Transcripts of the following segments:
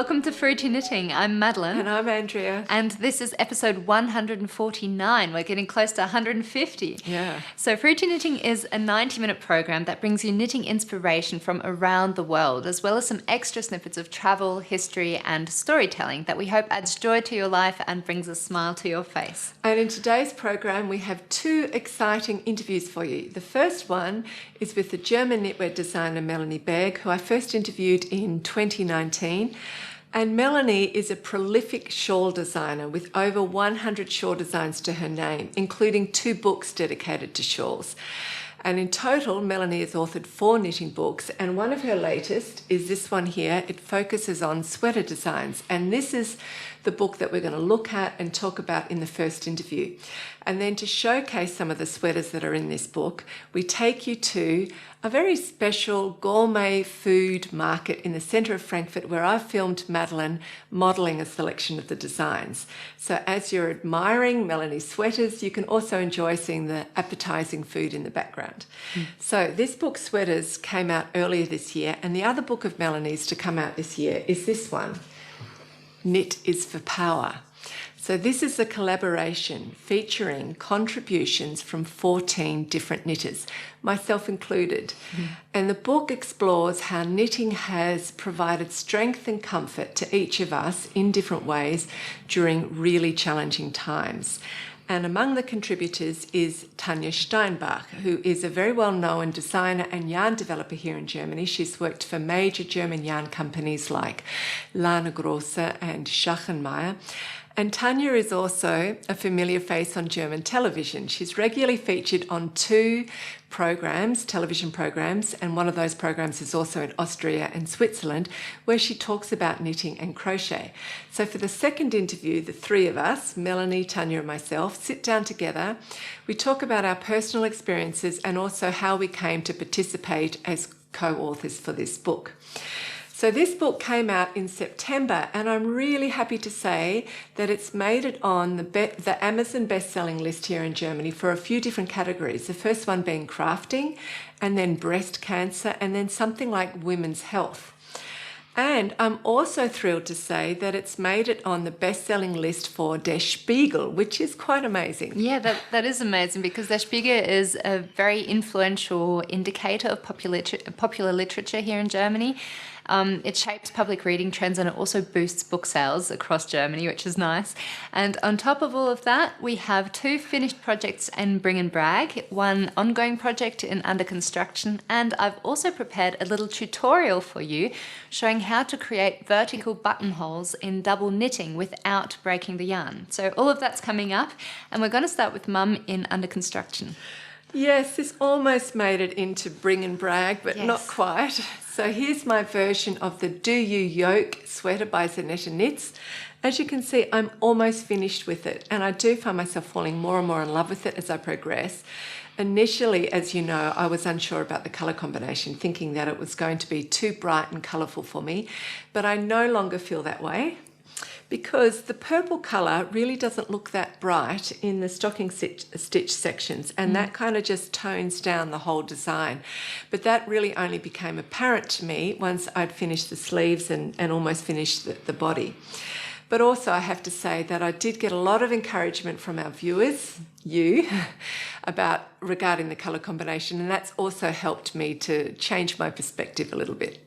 Welcome to Fruity Knitting. I'm Madeline. And I'm Andrea. And this is episode 149. We're getting close to 150. Yeah. So Fruity Knitting is a 90-minute program that brings you knitting inspiration from around the world, as well as some extra snippets of travel, history, and storytelling that we hope adds joy to your life and brings a smile to your face. And in today's program, we have two exciting interviews for you. The first one is with the German knitwear designer Melanie Berg, who I first interviewed in 2019. And Melanie is a prolific shawl designer with over 100 shawl designs to her name, including 2 books dedicated to shawls. And in total, Melanie has authored 4 knitting books, and one of her latest is this one here. It focuses on sweater designs, and this is the book that we're going to look at and talk about in the first interview. And then to showcase some of the sweaters that are in this book, we take you to a very special gourmet food market in the centre of Frankfurt, where I filmed Madeline modelling a selection of the designs. So as you're admiring Melanie's sweaters, you can also enjoy seeing the appetising food in the background. So this book, Sweaters, came out earlier this year, and the other book of Melanie's to come out this year is this one, Knit is for Power. So this is a collaboration featuring contributions from 14 different knitters, myself included. And the book explores how knitting has provided strength and comfort to each of us in different ways during really challenging times. And among the contributors is Tanya Steinbach, who is a very well-known designer and yarn developer here in Germany. She's worked for major German yarn companies like Lana Grosse and Schachenmeier. And Tanya is also a familiar face on German television. She's regularly featured on 2 programs, television programs, and one of those programs is also in Austria and Switzerland, where she talks about knitting and crochet. So for the second interview, the 3 of us, Melanie, Tanya, and myself, sit down together. We talk about our personal experiences and also how we came to participate as co-authors for this book. So this book came out in September, and I'm really happy to say that it's made it on the Amazon best-selling list here in Germany for a few different categories. The first one being crafting, and then breast cancer, and then something like women's health. And I'm also thrilled to say that it's made it on the best-selling list for Der Spiegel, which is quite amazing. Yeah, that is amazing, because Der Spiegel is a very influential indicator of popular literature here in Germany. It shapes public reading trends, and it also boosts book sales across Germany, which is nice. And on top of all of that, we have 2 finished projects in Bring and Brag, 1 ongoing project under construction, and I've also prepared a little tutorial for you showing how to create vertical buttonholes in double knitting without breaking the yarn. So all of that's coming up, and we're going to start with Mum in under construction. Yes, this almost made it into Bring and Brag, but Yes. not quite. So here's my version of the Do You Yoke sweater by Zanetta Knits. As you can see, I'm almost finished with it, and I do find myself falling more and more in love with it as I progress. Initially, as you know, I was unsure about the colour combination, thinking that it was going to be too bright and colourful for me, but I no longer feel that way, because the purple colour really doesn't look that bright in the stocking stitch sections, and that kind of just tones down the whole design. But that really only became apparent to me once I'd finished the sleeves and almost finished the body. But also I have to say that I did get a lot of encouragement from our viewers, you, regarding the colour combination, and that's also helped me to change my perspective a little bit.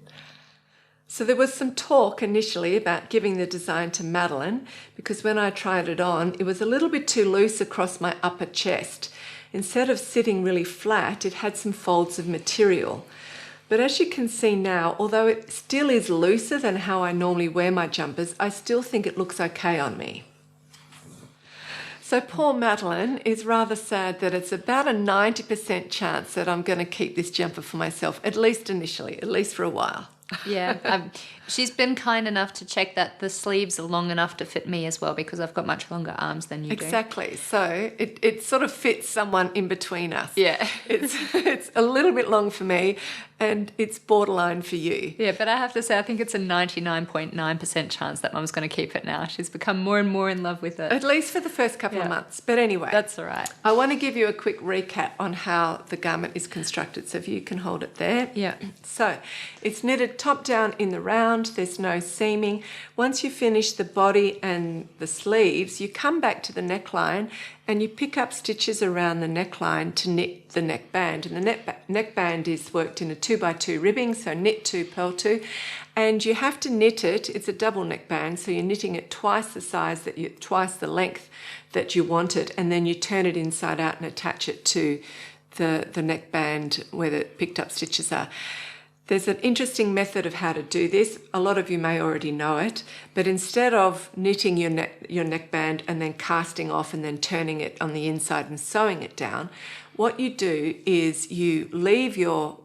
So there was some talk initially about giving the design to Madeline, because when I tried it on, it was a little bit too loose across my upper chest. Instead of sitting really flat, it had some folds of material. But as you can see now, although it still is looser than how I normally wear my jumpers, I still think it looks okay on me. So poor Madeline is rather sad that it's about a 90% chance that I'm going to keep this jumper for myself, at least initially, at least for a while. Yeah, she's been kind enough to check that the sleeves are long enough to fit me as well, because I've got much longer arms than you do. Exactly. So it sort of fits someone in between us. Yeah. It's a little bit long for me, and it's borderline for you. Yeah, but I have to say, I think it's a 99.9% chance that Mum's going to keep it now. She's become more and more in love with it. At least for the first couple of months. But anyway. That's all right. I want to give you a quick recap on how the garment is constructed. So if you can hold it there. Yeah. So it's knitted it top down in the round. There's no seaming. Once you finish the body and the sleeves, you come back to the neckline and you pick up stitches around the neckline to knit the neckband. And the neckband is worked in a 2x2 ribbing, so knit 2, purl 2. And you have to knit it. It's a double neckband, so you're knitting it twice the length that you want it, and then you turn it inside out and attach it to the neckband where the picked up stitches are. There's an interesting method of how to do this. A lot of you may already know it, but instead of knitting your neckband and then casting off and then turning it on the inside and sewing it down, what you do is you leave your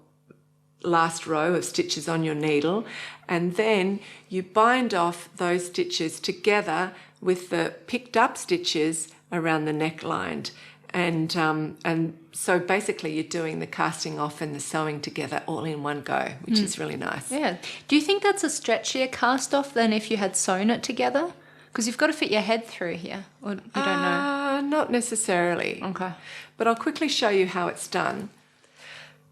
last row of stitches on your needle, and then you bind off those stitches together with the picked up stitches around the neckline. And so basically you're doing the casting off and the sewing together all in one go, which is really nice. Yeah. Do you think that's a stretchier cast off than if you had sewn it together? Because you've got to fit your head through here, or you don't know? Not necessarily. Okay. But I'll quickly show you how it's done.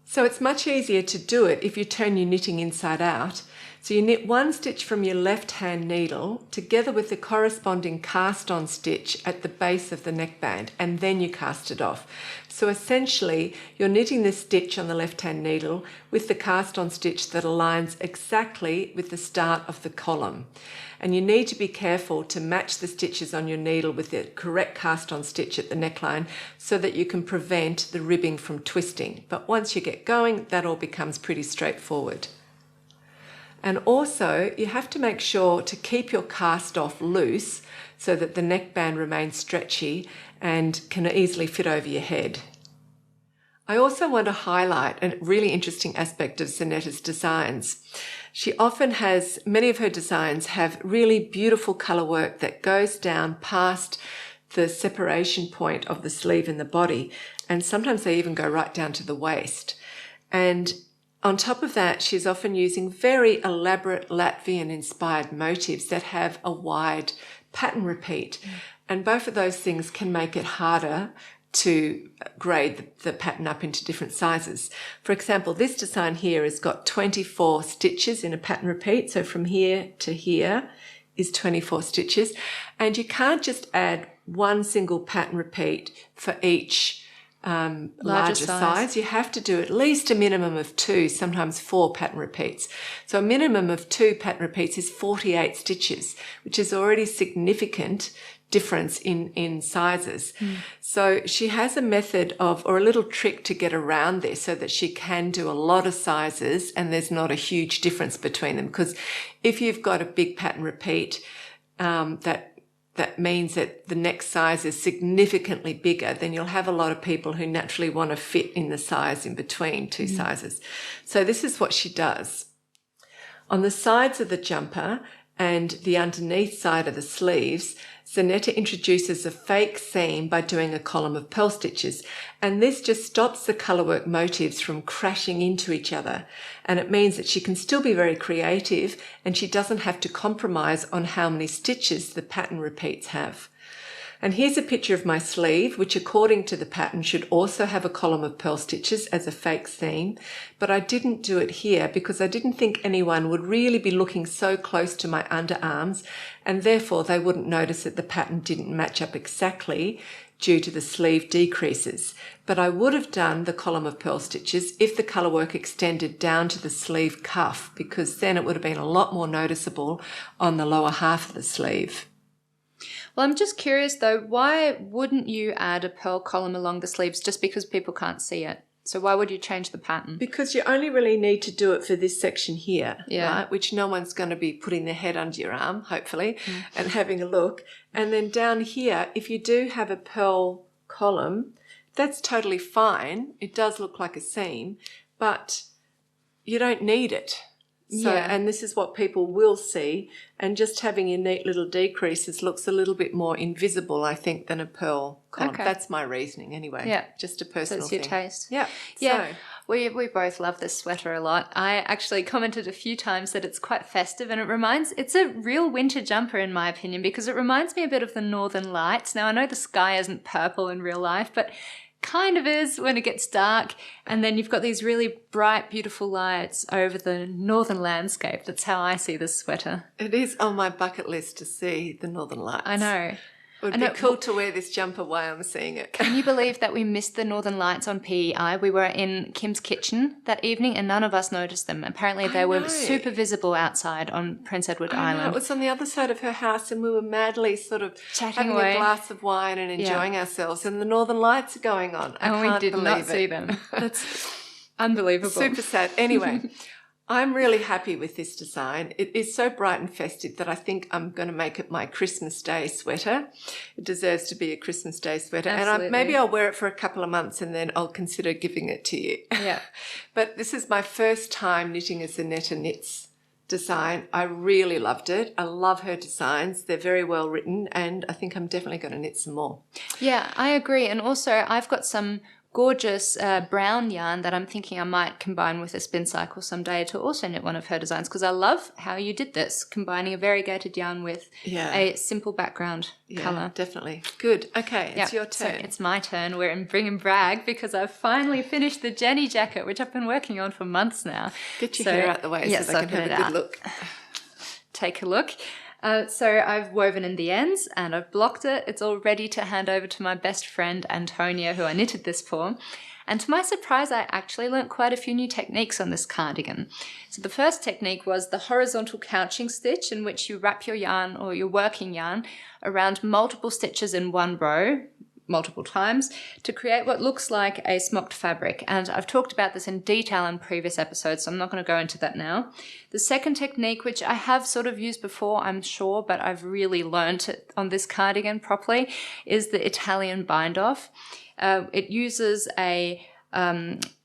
So it's much easier to do it if you turn your knitting inside out. So you knit one stitch from your left-hand needle together with the corresponding cast-on stitch at the base of the neckband, and then you cast it off. So essentially, you're knitting this stitch on the left-hand needle with the cast-on stitch that aligns exactly with the start of the column. And you need to be careful to match the stitches on your needle with the correct cast-on stitch at the neckline so that you can prevent the ribbing from twisting. But once you get going, that all becomes pretty straightforward. And also, you have to make sure to keep your cast off loose so that the neckband remains stretchy and can easily fit over your head. I also want to highlight a really interesting aspect of Zanetta's designs. She often has, many of her designs have really beautiful colour work that goes down past the separation point of the sleeve and the body, and sometimes they even go right down to the waist. And on top of that, she's often using very elaborate Latvian-inspired motifs that have a wide pattern repeat. And both of those things can make it harder to grade the pattern up into different sizes. For example, this design here has got 24 stitches in a pattern repeat. So from here to here is 24 stitches. And you can't just add one single pattern repeat for each larger size. You have to do at least a minimum of 2, sometimes 4 pattern repeats. So a minimum of 2 pattern repeats is 48 stitches, which is already significant difference in sizes. So she has a method or a little trick to get around this so that she can do a lot of sizes and there's not a huge difference between them. Because if you've got a big pattern repeat, that means that the next size is significantly bigger, then you'll have a lot of people who naturally want to fit in the size in between 2 sizes. So this is what she does. On the sides of the jumper and the underneath side of the sleeves, Zanetta introduces a fake seam by doing a column of purl stitches, and this just stops the colourwork motifs from crashing into each other, and it means that she can still be very creative and she doesn't have to compromise on how many stitches the pattern repeats have. And here's a picture of my sleeve, which according to the pattern should also have a column of purl stitches as a fake seam, but I didn't do it here because I didn't think anyone would really be looking so close to my underarms, and therefore they wouldn't notice that the pattern didn't match up exactly due to the sleeve decreases. But I would have done the column of purl stitches if the colourwork extended down to the sleeve cuff, because then it would have been a lot more noticeable on the lower half of the sleeve. Well, I'm just curious though, why wouldn't you add a purl column along the sleeves just because people can't see it? So why would you change the pattern? Because you only really need to do it for this section here, Yeah. right? Which no one's going to be putting their head under your arm, hopefully, and having a look. And then down here, if you do have a purl column, that's totally fine. It does look like a seam, but you don't need it. So, Yeah. and this is what people will see, and just having your neat little decreases looks a little bit more invisible, I think, than a purl column. Okay. That's my reasoning anyway. Yeah. Just a So personal it's your thing. taste. Yeah. Yeah. So, We both love this sweater a lot. I actually commented a few times that it's quite festive, and it's a real winter jumper in my opinion, because it reminds me a bit of the Northern Lights. Now I know the sky isn't purple in real life, but kind of is when it gets dark. And then you've got these really bright, beautiful lights over the northern landscape. That's how I see this sweater. It is on my bucket list to see the Northern Lights. I know. It would be cool to wear this jumper while I'm seeing it. Can you believe that we missed the Northern Lights on PEI? We were in Kim's kitchen that evening and none of us noticed them. Apparently they were super visible outside on Prince Edward Island. It was on the other side of her house and we were madly sort of chatting having away. A glass of wine and enjoying ourselves, and the Northern Lights are going on. I can't we did believe not see them. That's unbelievable. Super sad. Anyway, I'm really happy with this design. It is so bright and festive that I think I'm going to make it my Christmas Day sweater. It deserves to be a Christmas Day sweater. Absolutely. And maybe I'll wear it for a couple of months and then I'll consider giving it to you. Yeah. But this is my first time knitting a Zanetta Knits design. I really loved it. I love her designs. They're very well written and I think I'm definitely going to knit some more. Yeah, I agree. And also I've got some gorgeous brown yarn that I'm thinking I might combine with a spin cycle someday to also knit one of her designs, because I love how you did this, combining a variegated yarn with a simple background colour. Definitely. Good. Okay, it's your turn. So it's my turn. We're in Bring and Brag because I've finally finished the Jenny jacket, which I've been working on for months now. Get your hair out the way so I can have a good look. Take a look. So I've woven in the ends and I've blocked it. It's all ready to hand over to my best friend Antonia, who I knitted this for. And to my surprise, I actually learnt quite a few new techniques on this cardigan. So the first technique was the horizontal couching stitch, in which you wrap your yarn or your working yarn around multiple stitches in one row, multiple times, to create what looks like a smocked fabric. And I've talked about this in detail in previous episodes, so I'm not going to go into that now. The second technique, which I have sort of used before, I'm sure, but I've really learnt it on this cardigan properly, is the Italian bind-off. It uses a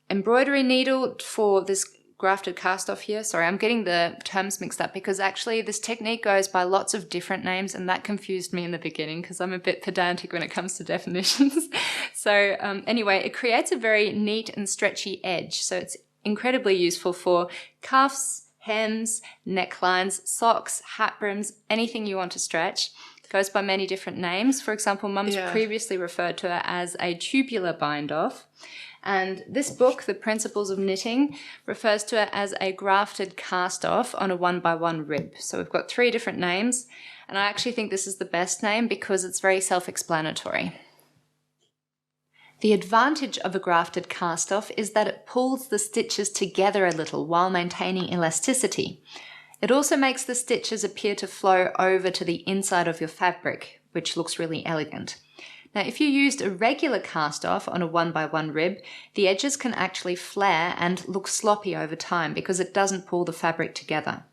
embroidery needle for this grafted cast off here. Sorry, I'm getting the terms mixed up because actually this technique goes by lots of different names and that confused me in the beginning because I'm a bit pedantic when it comes to definitions. So anyway, it creates a very neat and stretchy edge. So it's incredibly useful for cuffs, hems, necklines, socks, hat brims, anything you want to stretch. It goes by many different names. For example, Mum's previously referred to it as a tubular bind-off. And this book, The Principles of Knitting, refers to it as a grafted cast-off on a 1x1 rib. So we've got 3 different names, and I actually think this is the best name because it's very self-explanatory. The advantage of a grafted cast-off is that it pulls the stitches together a little while maintaining elasticity. It also makes the stitches appear to flow over to the inside of your fabric, which looks really elegant. Now, if you used a regular cast-off on a 1x1 rib, the edges can actually flare and look sloppy over time because it doesn't pull the fabric together.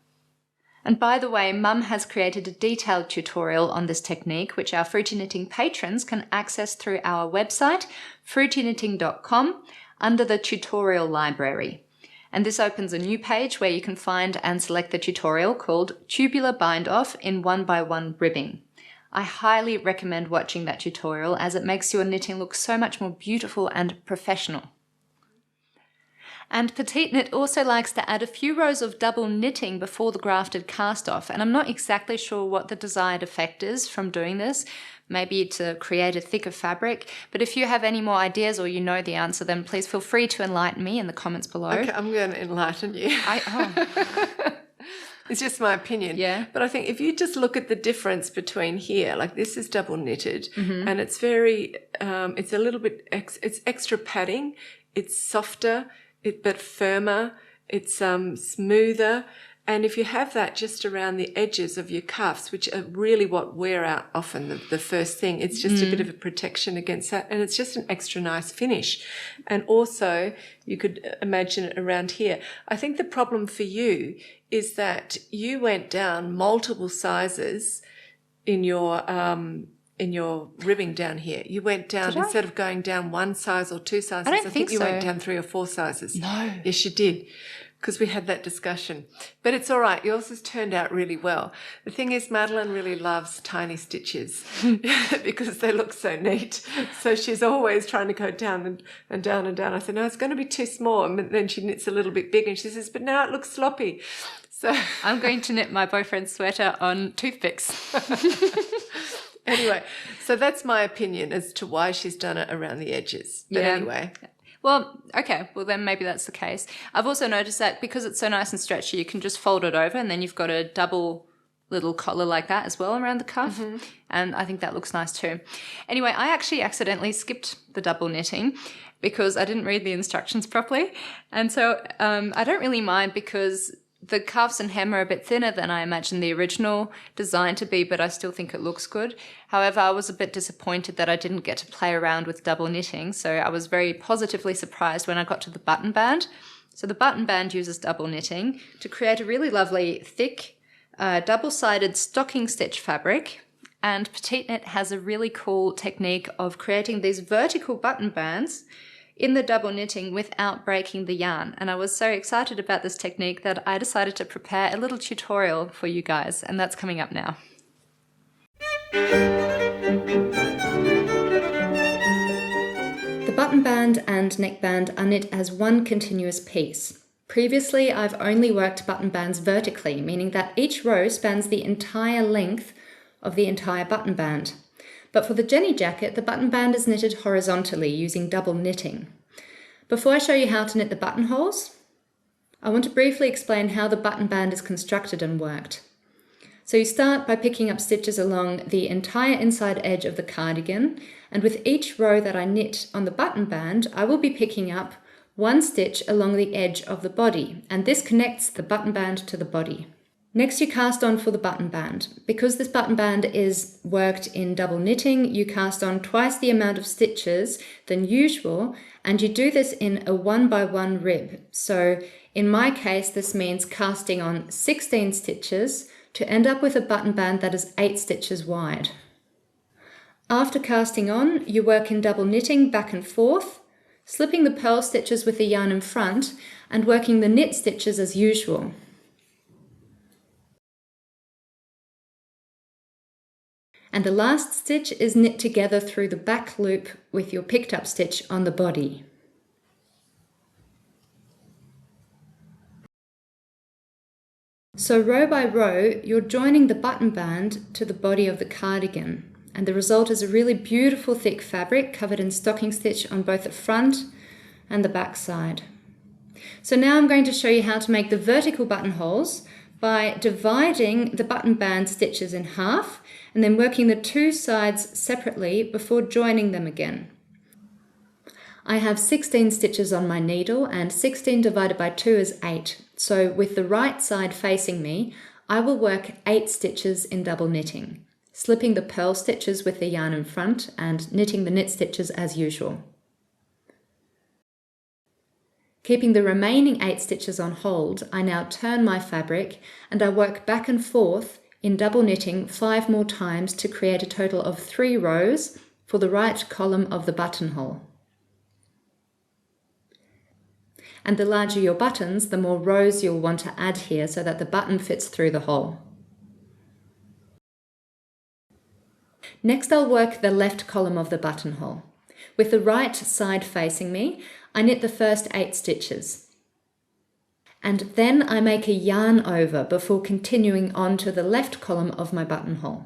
And by the way, Mum has created a detailed tutorial on this technique, which our Fruity Knitting patrons can access through our website, fruityknitting.com, under the tutorial library. And this opens a new page where you can find and select the tutorial called Tubular Bind-Off in 1x1 Ribbing. I highly recommend watching that tutorial as it makes your knitting look so much more beautiful and professional. And Petite Knit also likes to add a few rows of double knitting before the grafted cast-off, and I'm not exactly sure what the desired effect is from doing this, maybe to create a thicker fabric, but if you have any more ideas or you know the answer, then please feel free to enlighten me in the comments below. Okay, I'm going to enlighten you. It's just my opinion. Yeah. But I think if you just look at the difference between here, like this is double knitted and it's very, it's a little bit, it's extra padding, it's softer, but firmer, it's smoother. And if you have that just around the edges of your cuffs, which are really what wear out often, the first thing, it's just a bit of a protection against that. And it's just an extra nice finish. And also you could imagine it around here. I think the problem for you is that you went down multiple sizes in your ribbing down here. You went down, instead of going down 1 size or 2 sizes, I don't think you so. went down 3 or 4 sizes. No. Yes, you did. Because we had that discussion. But it's all right. Yours has turned out really well. The thing is, Madeline really loves tiny stitches because they look so neat. So she's always trying to go down and down and down. I said, no, it's going to be too small. And then she knits a little bit big and she says, but now it looks sloppy. So I'm going to knit my boyfriend's sweater on toothpicks. Anyway, so that's my opinion as to why she's done it around the edges. But anyway. Well, okay, well then maybe that's the case. I've also noticed that because it's so nice and stretchy, you can just fold it over and then you've got a double little collar like that as well around the cuff. And I think that looks nice too. Anyway, I actually accidentally skipped the double knitting because I didn't read the instructions properly. And so I don't really mind because the cuffs and hem are a bit thinner than I imagined the original design to be, but I still think it looks good. However, I was a bit disappointed that I didn't get to play around with double knitting, so I was very positively surprised when I got to the button band. So the button band uses double knitting to create a really lovely, thick, double-sided stocking stitch fabric, and Petite Knit has a really cool technique of creating these vertical button bands in the double knitting without breaking the yarn. And I was so excited about this technique that I decided to prepare a little tutorial for you guys, and that's coming up now. The button band and neckband are knit as one continuous piece. Previously, I've only worked button bands vertically, meaning that each row spans the entire length of the entire button band. But for the Jenny jacket, the button band is knitted horizontally using double knitting. Before I show you how to knit the buttonholes, I want to briefly explain how the button band is constructed and worked. So you start by picking up stitches along the entire inside edge of the cardigan, and with each row that I knit on the button band, I will be picking up one stitch along the edge of the body, and this connects the button band to the body. Next, you cast on for the button band. Because this button band is worked in double knitting, you cast on twice the amount of stitches than usual, and you do this in a 1x1 rib. So in my case, this means casting on 16 stitches to end up with a button band that is 8 stitches wide. After casting on, you work in double knitting back and forth, slipping the purl stitches with the yarn in front and working the knit stitches as usual. And the last stitch is knit together through the back loop with your picked up stitch on the body. So row by row, you're joining the button band to the body of the cardigan, and the result is a really beautiful thick fabric covered in stocking stitch on both the front and the back side. So now I'm going to show you how to make the vertical buttonholes by dividing the button band stitches in half and then working the two sides separately before joining them again. I have 16 stitches on my needle, and 16 divided by 2 is 8. So with the right side facing me, I will work 8 stitches in double knitting, slipping the purl stitches with the yarn in front and knitting the knit stitches as usual. Keeping the remaining 8 stitches on hold, I now turn my fabric and I work back and forth in double knitting 5 more times to create a total of 3 rows for the right column of the buttonhole. And the larger your buttons, the more rows you'll want to add here so that the button fits through the hole. Next, I'll work the left column of the buttonhole. With the right side facing me, I knit the first 8 stitches. And then I make a yarn over before continuing on to the left column of my buttonhole.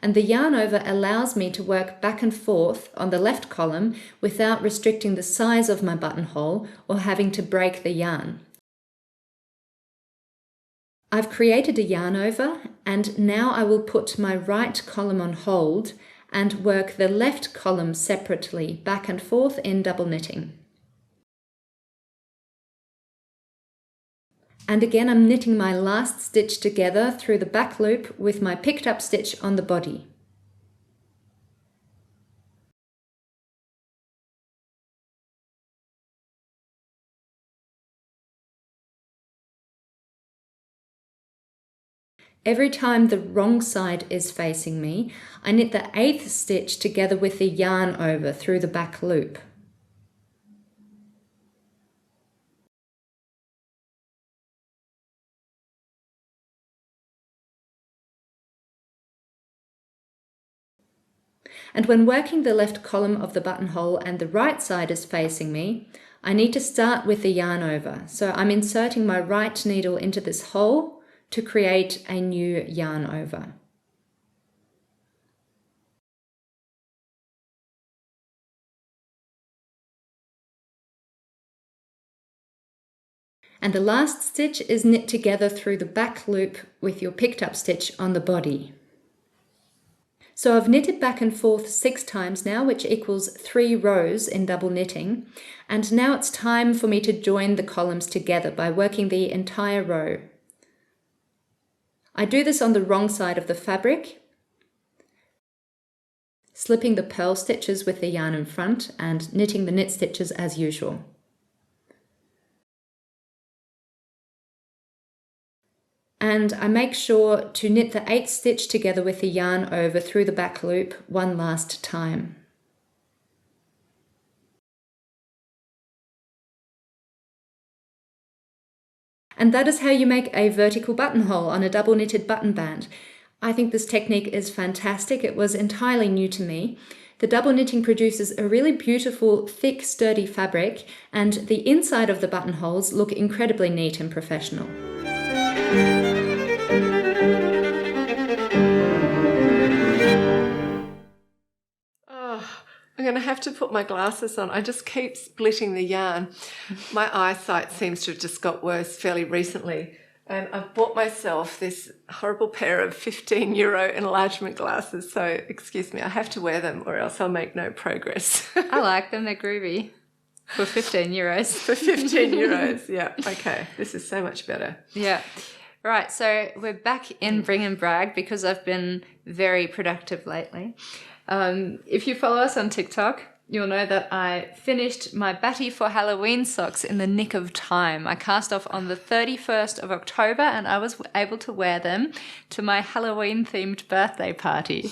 And the yarn over allows me to work back and forth on the left column without restricting the size of my buttonhole or having to break the yarn. I've created a yarn over, and now I will put my right column on hold and work the left column separately back and forth in double knitting. And again, I'm knitting my last stitch together through the back loop with my picked up stitch on the body. Every time the wrong side is facing me, I knit the 8th stitch together with the yarn over through the back loop. And when working the left column of the buttonhole and the right side is facing me, I need to start with the yarn over. So I'm inserting my right needle into this hole to create a new yarn over. And the last stitch is knit together through the back loop with your picked up stitch on the body. So I've knitted back and forth 6 times now, which equals 3 rows in double knitting. And now it's time for me to join the columns together by working the entire row. I do this on the wrong side of the fabric, slipping the purl stitches with the yarn in front and knitting the knit stitches as usual. And I make sure to knit the 8th stitch together with the yarn over through the back loop one last time. And that is how you make a vertical buttonhole on a double knitted button band. I think this technique is fantastic. It was entirely new to me. The double knitting produces a really beautiful, thick, sturdy fabric, and the inside of the buttonholes look incredibly neat and professional. I'm going to have to put my glasses on. I just keep splitting the yarn. My eyesight seems to have just got worse fairly recently. And I've bought myself this horrible pair of €15 enlargement glasses. So, excuse me, I have to wear them or else I'll make no progress. I like them. They're groovy. For €15. For €15, yeah. Okay, this is so much better. Yeah. Right, so we're back in Bring and Brag because I've been very productive lately. If you follow us on TikTok, you'll know that I finished my Batty for Halloween socks in the nick of time. I cast off on the 31st of October and I was able to wear them to my Halloween-themed birthday party.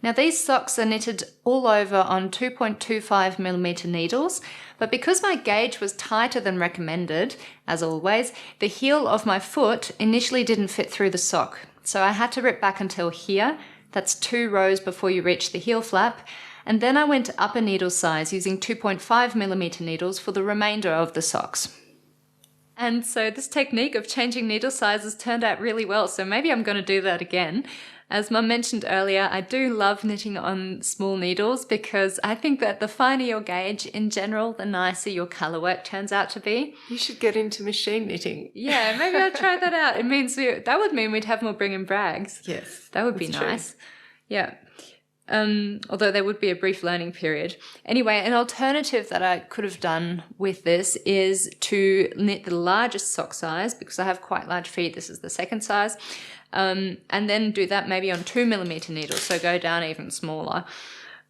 Now these socks are knitted all over on 2.25mm needles, but because my gauge was tighter than recommended, as always, the heel of my foot initially didn't fit through the sock. So I had to rip back until here. That's 2 rows before you reach the heel flap. And then I went up a needle size using 2.5mm needles for the remainder of the socks. And so this technique of changing needle sizes turned out really well, so maybe I'm going to do that again. As Mum mentioned earlier, I do love knitting on small needles because I think that the finer your gauge in general, the nicer your colour work turns out to be. You should get into machine knitting. Yeah, maybe I'll try that out. It means that would mean we'd have more Bring and Brags. Yes. That would be nice. True. Yeah. Although there would be a brief learning period. Anyway, an alternative that I could have done with this is to knit the largest sock size because I have quite large feet. This is the second size. And then do that maybe on 2mm needles, so go down even smaller.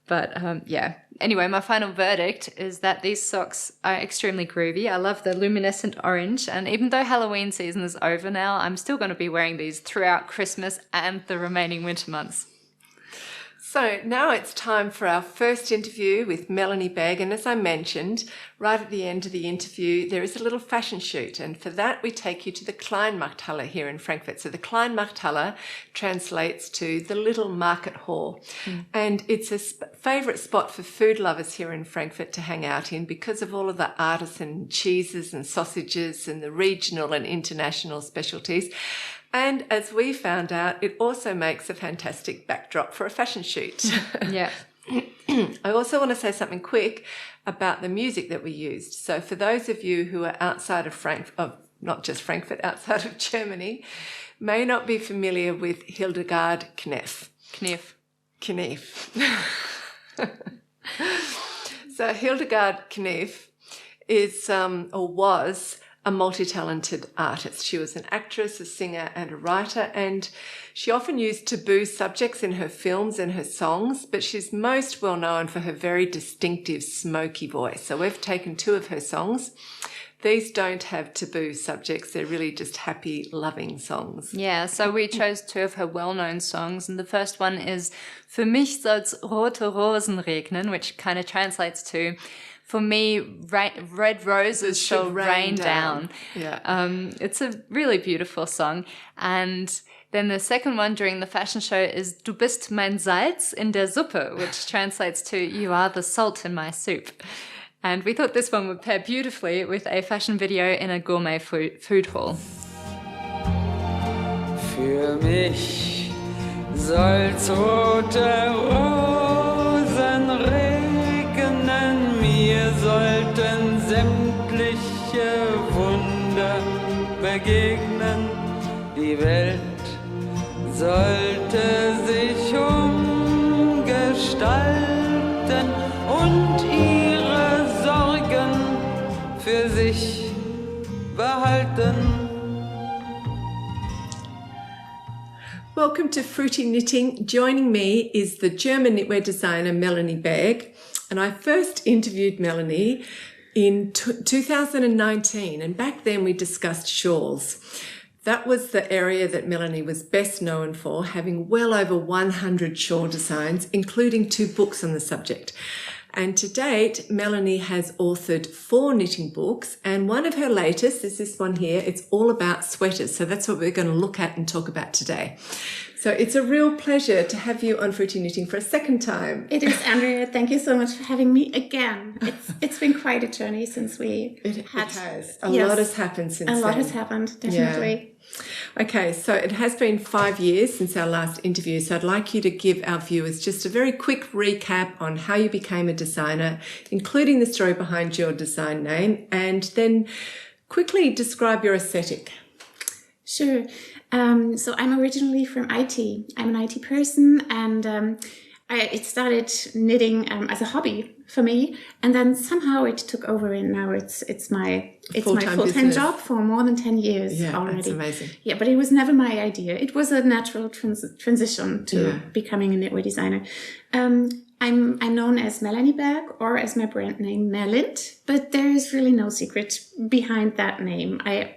But yeah. Anyway, my final verdict is that these socks are extremely groovy. I love the luminescent orange, and even though Halloween season is over now, I'm still going to be wearing these throughout Christmas and the remaining winter months. So now it's time for our first interview with Melanie Berg, and as I mentioned, right at the end of the interview there is a little fashion shoot, and for that we take you to the Kleinmarkthalle here in Frankfurt. So the Kleinmarkthalle translates to the little market hall, and it's a favourite spot for food lovers here in Frankfurt to hang out in because of all of the artisan cheeses and sausages and the regional and international specialties. And as we found out, it also makes a fantastic backdrop for a fashion shoot. Yeah. I also want to say something quick about the music that we used. So for those of you who are outside of not just Frankfurt, outside of Germany, may not be familiar with Hildegard Knef. Knef. So Hildegard Knef is, or was, a multi-talented artist. She was an actress, a singer and a writer, and she often used taboo subjects in her films and her songs, but she's most well known for her very distinctive smoky voice. So we've taken 2 of her songs. These don't have taboo subjects. They're really just happy, loving songs. Yeah, so we chose 2 of her well-known songs, and the first one is Für mich soll's rote Rosen regnen, which kind of translates to for me, red roses shall rain down. Yeah. It's a really beautiful song. And then the second one during the fashion show is Du bist mein Salz in der Suppe, which translates to You are the salt in my soup. And we thought this one would pair beautifully with a fashion video in a gourmet food hall. Für mich soll's rote Rosen regnen, mir sollten sämtliche sollte sich umgestalten und ihre Sorgen für sich behalten. Welcome to Fruity Knitting. Joining me is the German knitwear designer Melanie Berg, and I first interviewed Melanie in 2019, and back then we discussed shawls. That was the area that Melanie was best known for, having well over 100 shawl designs, including 2 books on the subject. And to date, Melanie has authored 4 knitting books, and one of her latest is this one here. It's all about sweaters, so that's what we're going to look at and talk about today. So it's a real pleasure to have you on Fruity Knitting for a second time. It is, Andrea. Thank you so much for having me again. It's been quite a journey since we had. It has. A lot has happened since then. A lot has happened, definitely. Yeah. Okay, so it has been 5 years since our last interview, so I'd like you to give our viewers just a very quick recap on how you became a designer, including the story behind your design name, and then quickly describe your aesthetic. Sure. So I'm originally from IT. I'm an IT person, and it started knitting as a hobby for me, and then somehow it took over, and now it's my full-time job for more than 10 years already. That's amazing. Yeah, but it was never my idea. It was a natural transition to becoming a knitwear designer. I'm known as Melanie Berg, or as my brand name Melint, but there is really no secret behind that name. I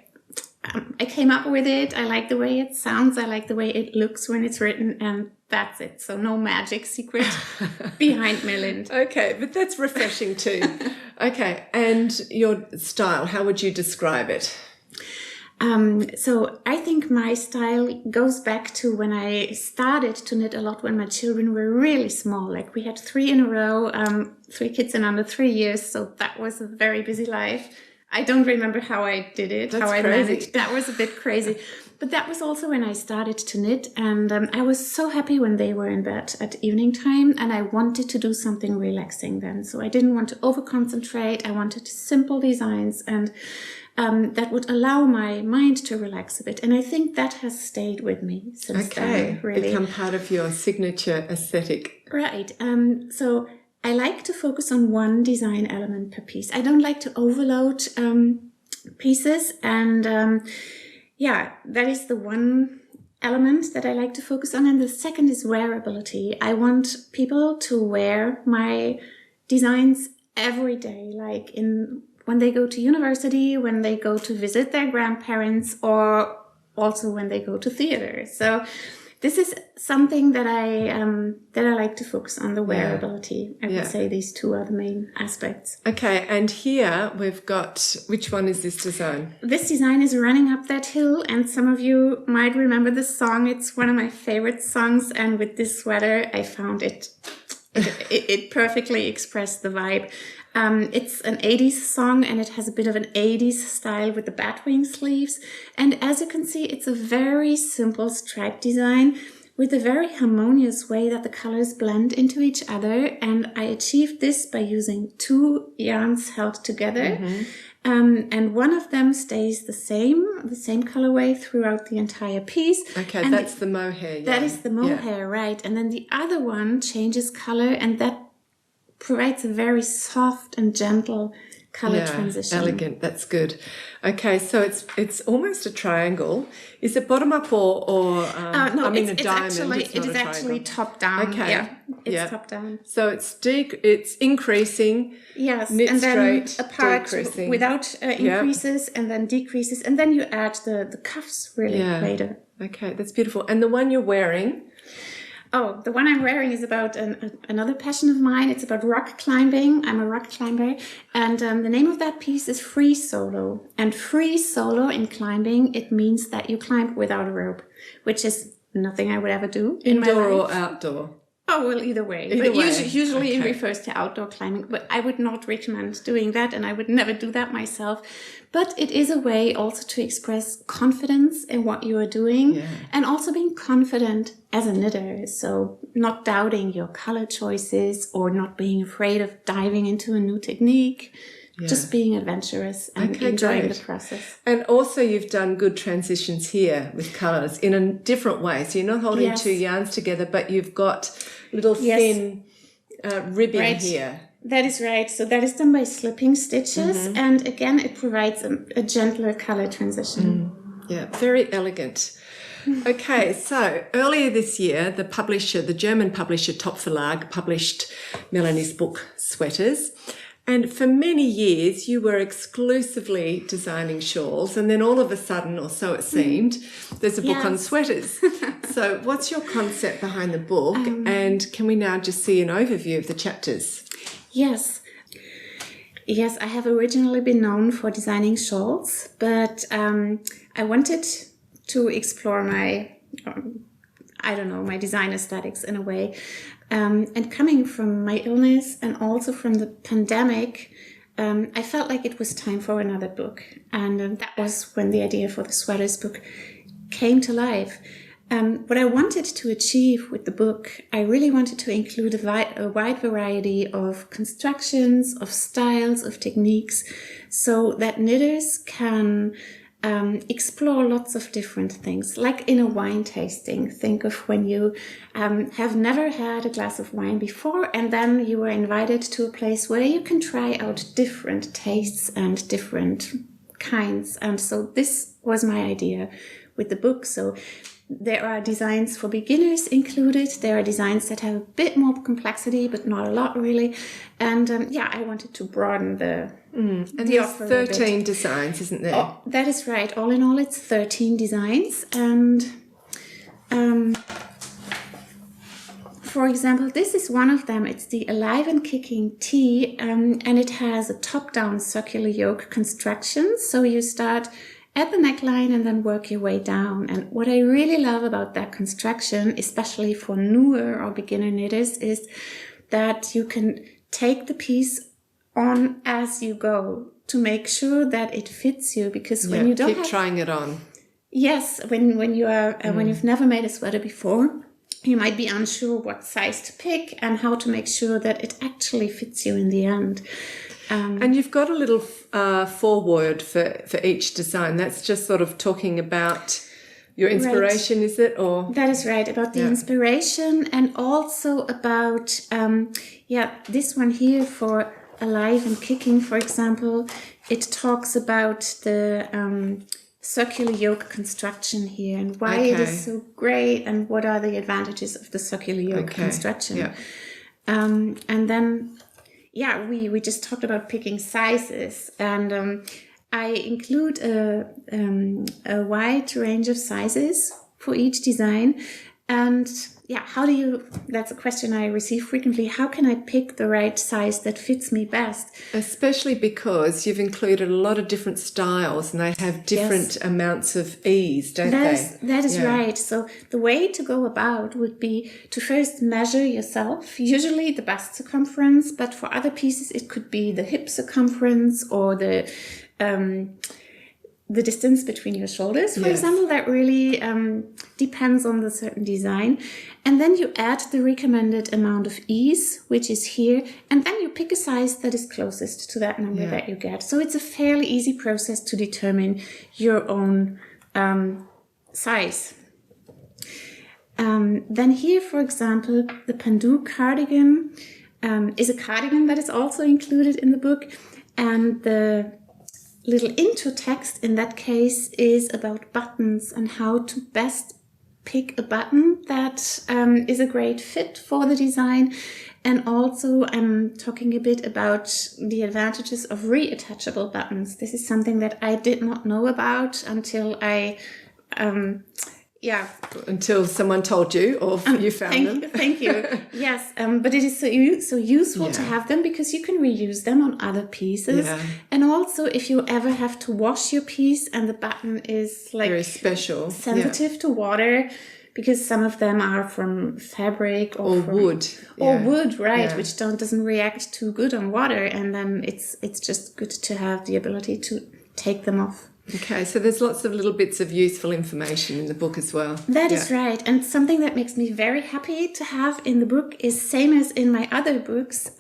came up with it. I like the way it sounds. I like the way it looks when it's written, and that's it. So no magic secret behind Melint. Okay, but that's refreshing too. Okay, and your style, how would you describe it? So I think my style goes back to when I started to knit a lot when my children were really small. Like we had 3 in a row, 3 kids in under 3 years. So that was a very busy life. I don't remember how I did it, That's how I crazy. managed. That was a bit crazy. But that was also when I started to knit. And I was so happy when they were in bed at evening time. And I wanted to do something relaxing then. So I didn't want to over-concentrate. I wanted simple designs, and that would allow my mind to relax a bit. And I think that has stayed with me since then, really. Become part of your signature aesthetic. Right. So I like to focus on one design element per piece. I don't like to overload pieces, and that is the one element that I like to focus on. And the second is wearability. I want people to wear my designs every day, like when they go to university, when they go to visit their grandparents, or also when they go to theater. So this is something that I like to focus on, the wearability. I would say these 2 are the main aspects. Okay, and here we've got, which one is this design? This design is Running Up That Hill, and some of you might remember this song. It's one of my favorite songs, and with this sweater, I found it perfectly expressed the vibe. It's an 80s song, and it has a bit of an 80s style with the batwing sleeves. And as you can see, it's a very simple stripe design with a very harmonious way that the colors blend into each other. And I achieved this by using 2 yarns held together. And one of them stays the same colorway throughout the entire piece. Okay, and that's the mohair. That is the mohair, right. And then the other one changes color, and that provides a very soft and gentle color transition. Elegant. That's good. Okay, so it's almost a triangle. Is it bottom up or no, a diamond? It is actually top down. Okay. Yeah, it's top down. So it's increasing. Yes, knit and then straight, a part decreasing. without increases, and then decreases, and then you add the cuffs really later. Okay, that's beautiful. And the one you're wearing? Oh, the one I'm wearing is about another passion of mine. It's about rock climbing. I'm a rock climber. And the name of that piece is Free Solo. And free solo in climbing, it means that you climb without a rope, which is nothing I would ever do in my life. Indoor or outdoor? Oh, well, either way. Usually it refers to outdoor climbing, but I would not recommend doing that, and I would never do that myself. But it is a way also to express confidence in what you are doing, and also being confident as a knitter. So not doubting your color choices or not being afraid of diving into a new technique. just being adventurous and enjoying the process. And also you've done good transitions here with colours in a different way. So you're not holding two yarns together, but you've got little thin ribbing here. That is right. So that is done by slipping stitches. And again, it provides a gentler colour transition. Yeah, very elegant. Okay, so earlier this year, the German publisher Top Verlag published Melanie's book, Sweaters. And for many years, you were exclusively designing shawls. And then all of a sudden, or so it seemed, there's a book on sweaters. So what's your concept behind the book? And can we now just see an overview of the chapters? Yes. Yes, I have originally been known for designing shawls, but I wanted to explore my design aesthetics in a way. And coming from my illness and also from the pandemic, I felt like it was time for another book. And that was when the idea for the Sweaters book came to life. What I wanted to achieve with the book, I really wanted to include a wide variety of constructions, of styles, of techniques, so that knitters can explore lots of different things, like in a wine tasting. Think of when you have never had a glass of wine before, and then you were invited to a place where you can try out different tastes and different kinds. And so this was my idea with the book. So there are designs for beginners included. There are designs that have a bit more complexity, but not a lot really. And I wanted to broaden the and there's 13 designs, isn't there? Oh, that is right. All in all, it's 13 designs. And for example, this is one of them. It's the Alive and Kicking Tee, and it has a top-down circular yoke construction. So you start at the neckline and then work your way down. And what I really love about that construction, especially for newer or beginner knitters, is that you can take the piece on as you go to make sure that it fits you, because when you don't keep trying it on. Yes, when you are when you've never made a sweater before, you might be unsure what size to pick and how to make sure that it actually fits you in the end. And you've got a little foreword for each design. That's just sort of talking about your inspiration, is it? Or that is right, about the inspiration, and also about this one here for Alive and Kicking, for example. It talks about the circular yoke construction here and why it is so great and what are the advantages of the circular yoke construction. Yeah. And then we just talked about picking sizes, and I include a wide range of sizes for each design. And that's a question I receive frequently. How can I pick the right size that fits me best? Especially because you've included a lot of different styles and they have different amounts of ease, don't they? That is right. So the way to go about would be to first measure yourself, usually the bust circumference, but for other pieces it could be the hip circumference or the distance between your shoulders, for example. That really depends on the certain design. And then you add the recommended amount of ease, which is here, and then you pick a size that is closest to that number that you get. So it's a fairly easy process to determine your own size. Then here, for example, the Pandu cardigan is a cardigan that is also included in the book, and the little intro text in that case is about buttons and how to best pick a button that is a great fit for the design. And also I'm talking a bit about the advantages of reattachable buttons. This is something that I did not know about until I until someone told you or you found them. Thank you. Yes, but it is so useful to have them because you can reuse them on other pieces. Yeah. And also if you ever have to wash your piece and the button is like very special, sensitive to water, because some of them are from fabric or from wood. Or wood, right, which doesn't react too good on water, and then it's just good to have the ability to take them off. Okay, so there's lots of little bits of useful information in the book as well. That is right. And something that makes me very happy to have in the book is, same as in my other books,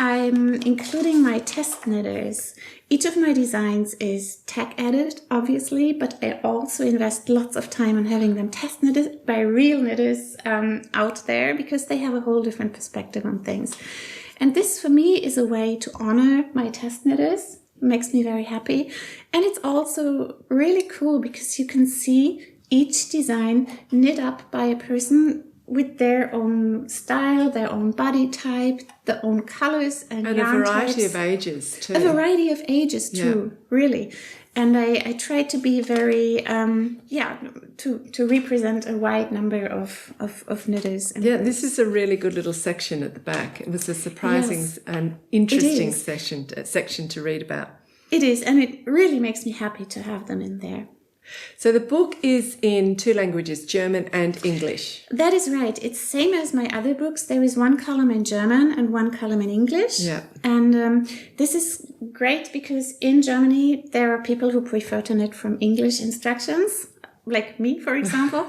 I'm including my test knitters. Each of my designs is tag edited, obviously, but I also invest lots of time on having them test knitted by real knitters out there, because they have a whole different perspective on things. And this for me is a way to honor my test knitters. Makes me very happy. And it's also really cool because you can see each design knit up by a person with their own style, their own body type, their own colors and a yarn variety types. of ages too. A variety of ages too, really. And I try to be very, to represent a wide number of knitters. And this is a really good little section at the back. It was a surprising and interesting section to read about. It is, and it really makes me happy to have them in there. So the book is in 2 languages, German and English. That is right. It's same as my other books. There is 1 column in German and 1 column in English. Yeah. And this is great because in Germany, there are people who prefer to knit from English instructions, like me, for example.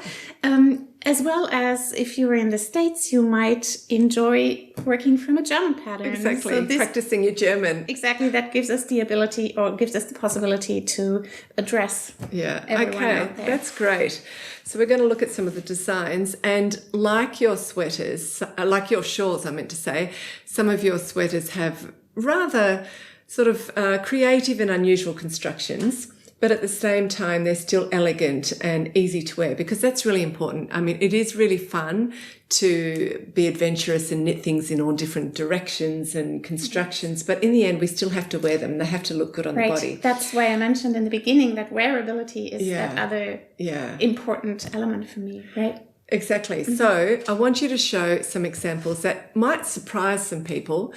As well as if you were in the States, you might enjoy working from a German pattern. Exactly, So practicing your German. Exactly, that gives us the ability, or gives us the possibility to address everyone out there. That's great. So we're going to look at some of the designs, and like your sweaters, like your shawls, I meant to say, some of your sweaters have rather sort of creative and unusual constructions. But at the same time, they're still elegant and easy to wear, because that's really important. I mean, it is really fun to be adventurous and knit things in all different directions and constructions. But in the end, we still have to wear them. They have to look good on the body. That's why I mentioned in the beginning that wearability is that other important element for me, right? Exactly. So I want you to show some examples that might surprise some people,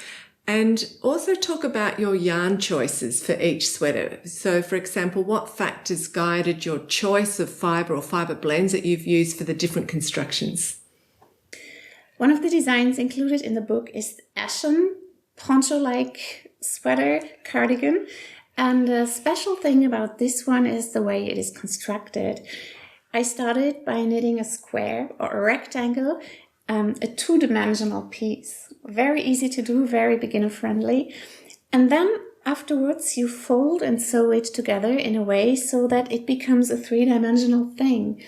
and also talk about your yarn choices for each sweater. So, for example, what factors guided your choice of fibre or fibre blends that you've used for the different constructions? One of the designs included in the book is ashen, poncho-like sweater cardigan. And the special thing about this one is the way it is constructed. I started by knitting a square or a rectangle, a 2-dimensional piece. Very easy to do, very beginner friendly. And then afterwards you fold and sew it together in a way so that it becomes a 3-dimensional thing.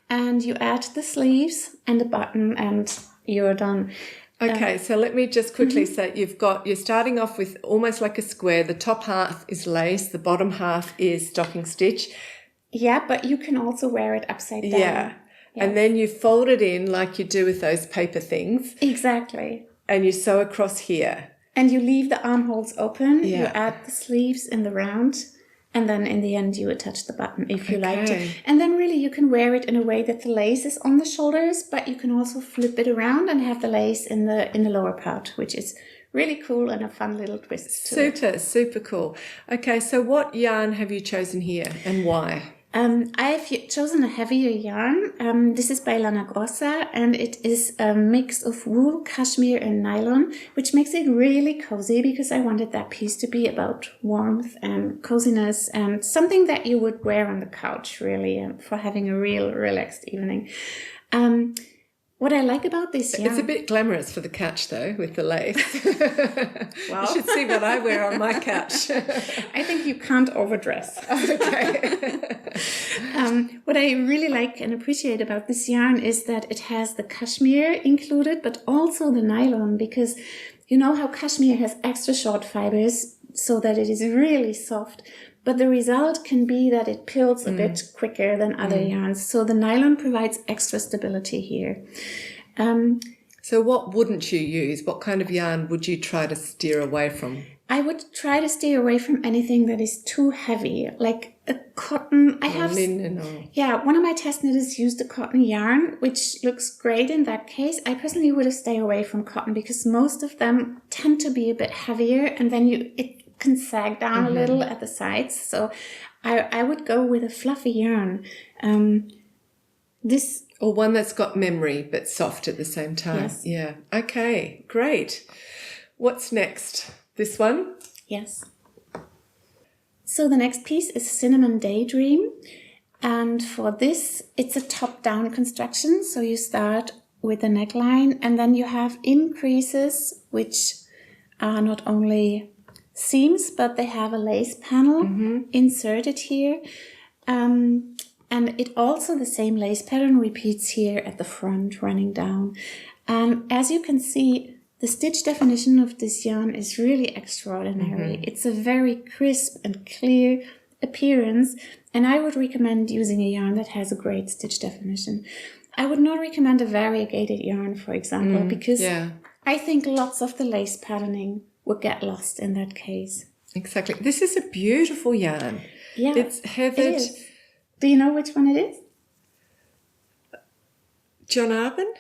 And you add the sleeves and the button and you're done. Okay, so let me just quickly say you're starting off with almost like a square. The top half is lace, the bottom half is stocking stitch. Yeah, but you can also wear it upside down. Yeah. And then you fold it in like you do with those paper things. Exactly. And you sew across here. And you leave the armholes open. Yeah. You add the sleeves in the round. And then in the end, you attach the button if you like to. And then really you can wear it in a way that the lace is on the shoulders, but you can also flip it around and have the lace in the lower part, which is really cool and a fun little twist to it. Super cool. Okay, so what yarn have you chosen here and why? I've chosen a heavier yarn. This is by Lana Grossa, and it is a mix of wool, cashmere and nylon, which makes it really cozy because I wanted that piece to be about warmth and coziness and something that you would wear on the couch, really, for having a real relaxed evening. What I like about this yarn... It's a bit glamorous for the couch, though, with the lace. Well, you should see what I wear on my couch. I think you can't overdress. Okay. What I really like and appreciate about this yarn is that it has the cashmere included, but also the nylon, because you know how cashmere has extra short fibers so that it is really soft. But the result can be that it pills a bit quicker than other yarns. So the nylon provides extra stability here. So what wouldn't you use? What kind of yarn would you try to steer away from? I would try to stay away from anything that is too heavy, like a cotton. Linen or... Yeah, one of my test knitters used a cotton yarn, which looks great in that case. I personally would have stayed away from cotton because most of them tend to be a bit heavier, and then it can sag down a little at the sides. So I would go with a fluffy yarn. Or one that's got memory but soft at the same time. Yes. Yeah. Okay, great. What's next? This one? Yes. So the next piece is Cinnamon Daydream. And for this, it's a top-down construction. So you start with the neckline and then you have increases which are not only seams, but they have a lace panel inserted here. And it also, the same lace pattern repeats here at the front, running down. And as you can see, the stitch definition of this yarn is really extraordinary. It's a very crisp and clear appearance, and I would recommend using a yarn that has a great stitch definition. I would not recommend a variegated yarn, for example, because I think lots of the lace patterning would get lost in that case. Exactly. This is a beautiful yarn. Yeah, it's heathered. It is. Do you know which one it is? John Arben?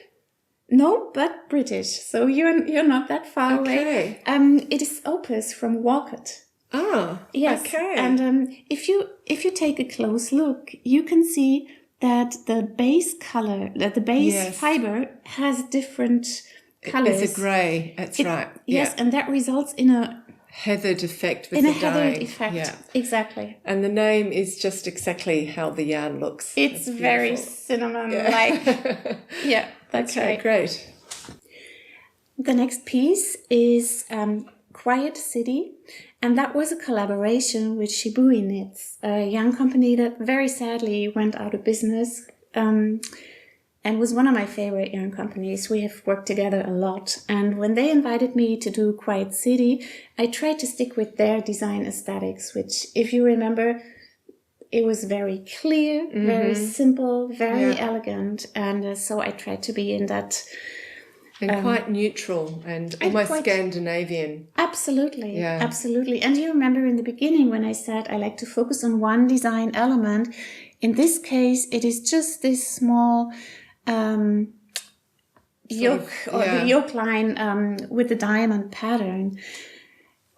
No, but British. So you're not that far away. It is Opus from Walcott. Oh, yes. Okay. And if you take a close look, you can see that the base color, that the base fiber has different colors. It's a grey. That's right. Yes, and that results in a heathered effect with the dyeing. Heathered effect. Yeah, exactly. And the name is just exactly how the yarn looks. It's very cinnamon-like. Yeah, that's right. Okay, great. The next piece is Quiet City, and that was a collaboration with Shibui Knits, a yarn company that very sadly went out of business and was one of my favorite yarn companies. We have worked together a lot, and when they invited me to do Quiet City, I tried to stick with their design aesthetics, which, if you remember, it was very clear, very simple, very elegant, and so I tried to be in that. And quite neutral and almost Scandinavian. Absolutely, absolutely. And you remember in the beginning when I said I like to focus on one design element. In this case, it is just this small yoke the yoke line with the diamond pattern.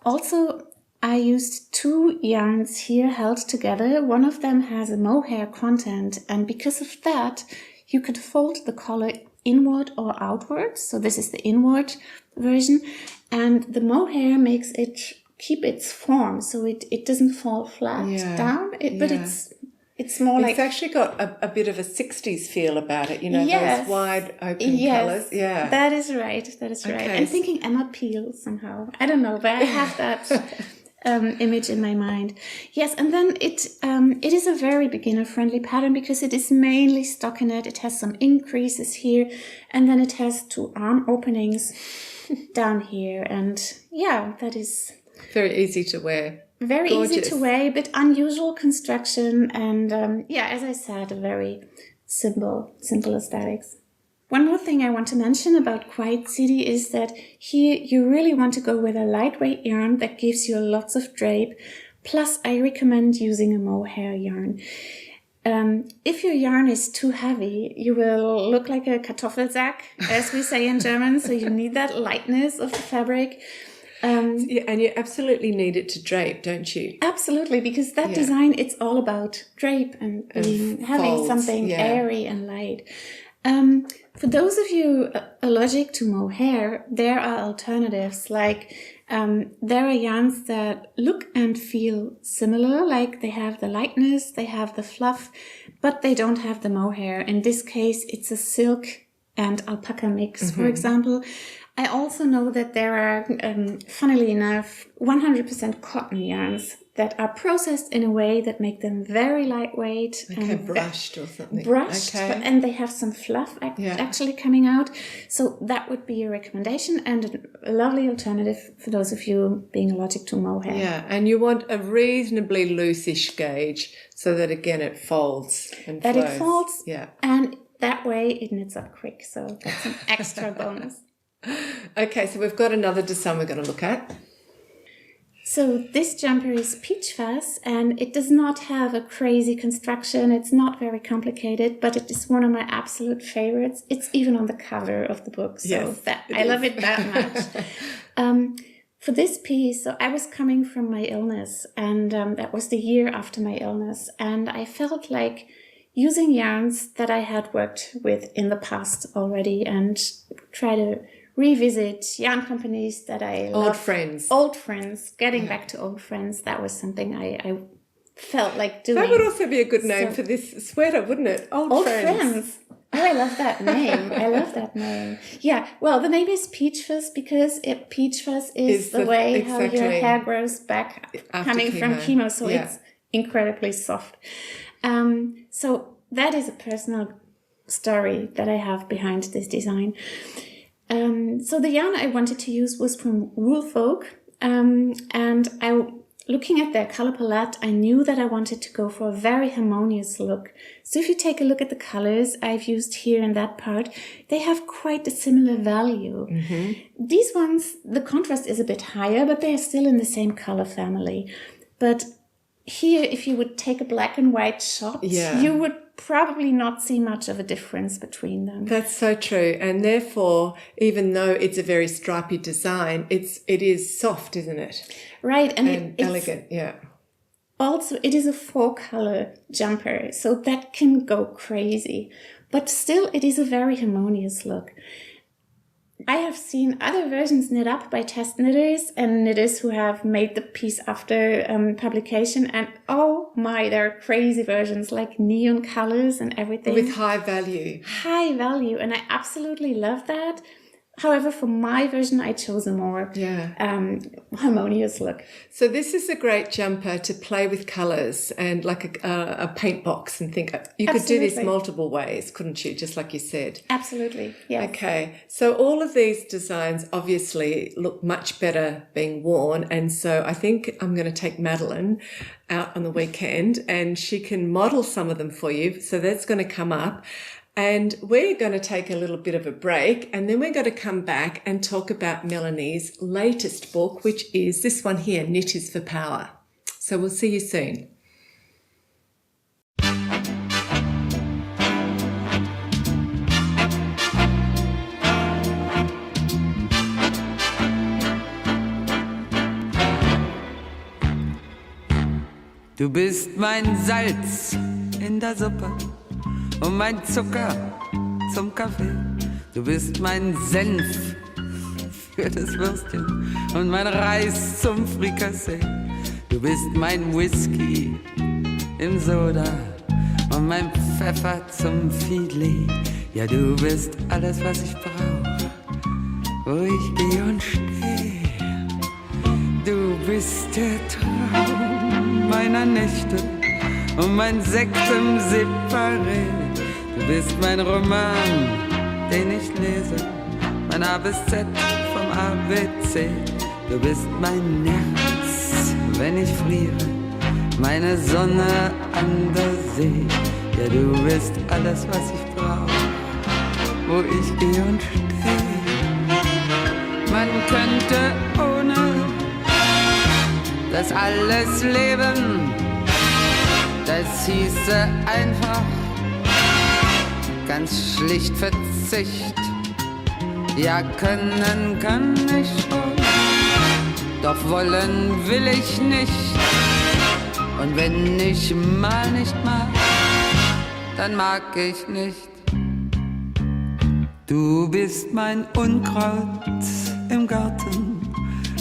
Also, I used two yarns here held together. One of them has a mohair content, and because of that, you could fold the collar inward or outward. So this is the inward version, and the mohair makes it keep its form, so it doesn't fall flat down. But it's more like... It's actually got a bit of a 60s feel about it, those wide open colours. Yeah, that is right. Okay. I'm thinking Emma Peel somehow. I don't know, but I have that image in my mind. Yes, and then it is a very beginner-friendly pattern because it is mainly stockinette. It has some increases here, and then it has two arm openings down here. And that is... very easy to wear. Very Gorgeous. Easy to wear, but unusual construction, and as I said, a very simple aesthetics. One more thing I want to mention about Quiet City is that here you really want to go with a lightweight yarn that gives you lots of drape. Plus, I recommend using a mohair yarn. If your yarn is too heavy, you will look like a Kartoffelsack, as we say in German, so you need that lightness of the fabric. And you absolutely need it to drape, don't you? Absolutely, because that design, it's all about drape and having something airy and light. For those of you allergic to mohair, there are alternatives. Like there are yarns that look and feel similar, like they have the lightness, they have the fluff, but they don't have the mohair. In this case, it's a silk and alpaca mix, for example. I also know that there are, funnily enough, 100% cotton yarns that are processed in a way that make them very lightweight. Okay, brushed or something. Brushed, and they have some fluff actually coming out. So that would be a recommendation and a lovely alternative for those of you being allergic to mohair. Yeah, and you want a reasonably loose-ish gauge so that, again, it folds and flows. That it folds, and that way it knits up quick. So that's an extra bonus. Okay, so we've got another design we're going to look at. So this jumper is peach fuzz, and it does not have a crazy construction. It's not very complicated, but it is one of my absolute favorites. It's even on the cover of the book, so I love it that much. For this piece, so I was coming from my illness, and that was the year after my illness, and I felt like using yarns that I had worked with in the past already and try to revisit yarn companies that I love. Old friends. Getting back to old friends. That was something I felt like doing. That would also be a good name for this sweater, wouldn't it? Old friends. Oh, I love that name. I love that name. Yeah, well, the name is Peach Fuzz because Peach Fuzz is the way how your hair grows back coming from chemo. So it's incredibly soft. So that is a personal story that I have behind this design. So the yarn I wanted to use was from Woolfolk. And looking at their color palette, I knew that I wanted to go for a very harmonious look. So if you take a look at the colors I've used here in that part, they have quite a similar value. Mm-hmm. These ones, the contrast is a bit higher, but they are still in the same color family. But here, if you would take a black and white shot, you would probably not see much of a difference between them. That's so true. And therefore, even though it's a very stripy design, it is soft, isn't it? Right. And it's elegant, Also, it is a 4-color jumper, so that can go crazy. But still, it is a very harmonious look. I have seen other versions knit up by test knitters and knitters who have made the piece after publication. And oh my, there are crazy versions like neon colors and everything. With high value. High value. And I absolutely love that. However, for my version, I chose a more harmonious look. So this is a great jumper to play with colours and like a paint box and think. You could do this multiple ways, couldn't you? Just like you said. Absolutely, yes. Okay, so all of these designs obviously look much better being worn. And so I think I'm going to take Madeline out on the weekend and she can model some of them for you. So that's going to come up. And we're going to take a little bit of a break and then we're going to come back and talk about Melanie's latest book, which is this one here, Knit is for Power. So we'll see you soon. Du bist mein Salz in der Suppe und mein Zucker zum Kaffee. Du bist mein Senf für das Würstchen und mein Reis zum Frikassee. Du bist mein Whisky im Soda und mein Pfeffer zum Filet. Ja, du bist alles, was ich brauch, wo ich geh und steh. Du bist der Traum meiner Nächte und mein Sekt im Separé. Du bist mein Roman, den ich lese, mein A bis Z vom ABC. Du bist mein Nerz, wenn ich friere, meine Sonne an der See. Ja, du bist alles, was ich brauch, wo ich geh und steh. Man könnte ohne das alles leben, das hieße einfach ganz schlicht Verzicht. Ja, können kann ich schon, doch wollen will ich nicht. Und wenn ich mal nicht mag, dann mag ich nicht. Du bist mein Unkraut im Garten,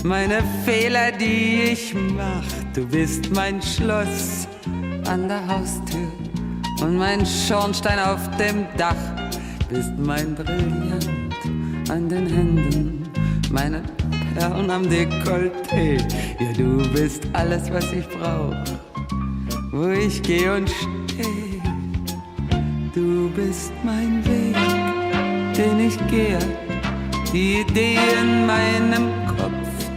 meine Fehler, die ich mach. Du bist mein Schloss an der Haustür und mein Schornstein auf dem Dach. Bist mein Brillant an den Händen, meine Perlen am Dekolleté. Ja, du bist alles, was ich brauch, wo ich geh und steh. Du bist mein Weg, den ich gehe, die Idee in meinem Kopf.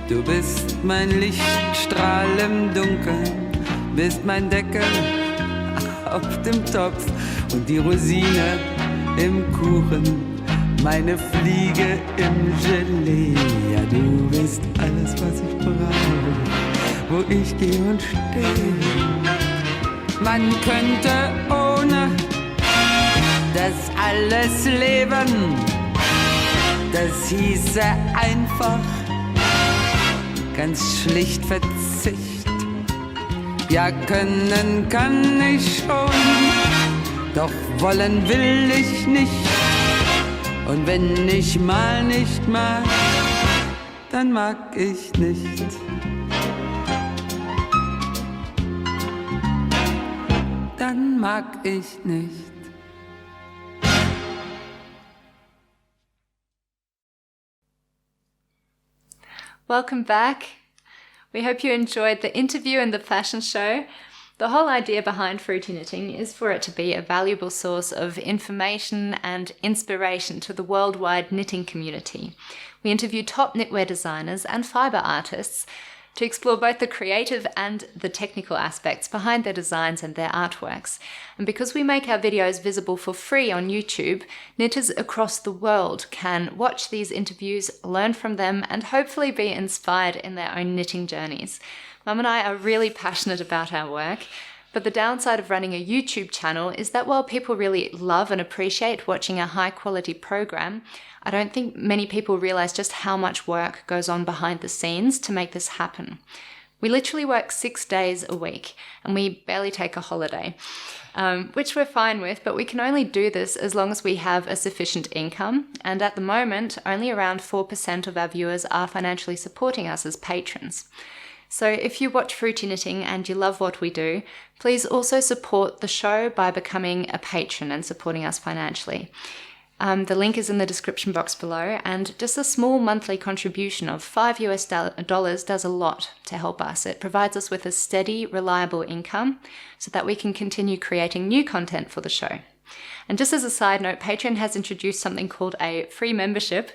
Du bist mein Lichtstrahl im Dunkeln, bist mein Deckel auf dem Topf und die Rosine im Kuchen, meine Fliege im Gelee. Ja, du bist alles, was ich brauch, wo ich geh und steh. Man könnte ohne das alles leben, das hieße einfach ganz schlicht Verzicht. Ja, können kann ich schon, doch wollen will ich nicht. Und wenn ich mal nicht mag, dann mag ich nicht. Dann mag ich nicht. Welcome back. We hope you enjoyed the interview and the fashion show. The whole idea behind Fruity Knitting is for it to be a valuable source of information and inspiration to the worldwide knitting community. We interview top knitwear designers and fibre artists to explore both the creative and the technical aspects behind their designs and their artworks. And because we make our videos visible for free on YouTube, knitters across the world can watch these interviews, learn from them, and hopefully be inspired in their own knitting journeys. Mum and I are really passionate about our work, but the downside of running a YouTube channel is that while people really love and appreciate watching a high-quality program, I don't think many people realize just how much work goes on behind the scenes to make this happen. We literally work 6 days a week, and we barely take a holiday, which we're fine with, but we can only do this as long as we have a sufficient income, and at the moment, only around 4% of our viewers are financially supporting us as patrons. So if you watch Fruity Knitting and you love what we do, please also support the show by becoming a patron and supporting us financially. The link is in the description box below, and just a small monthly contribution of $5 does a lot to help us. It provides us with a steady, reliable income so that we can continue creating new content for the show. And just as a side note, Patreon has introduced something called a free membership,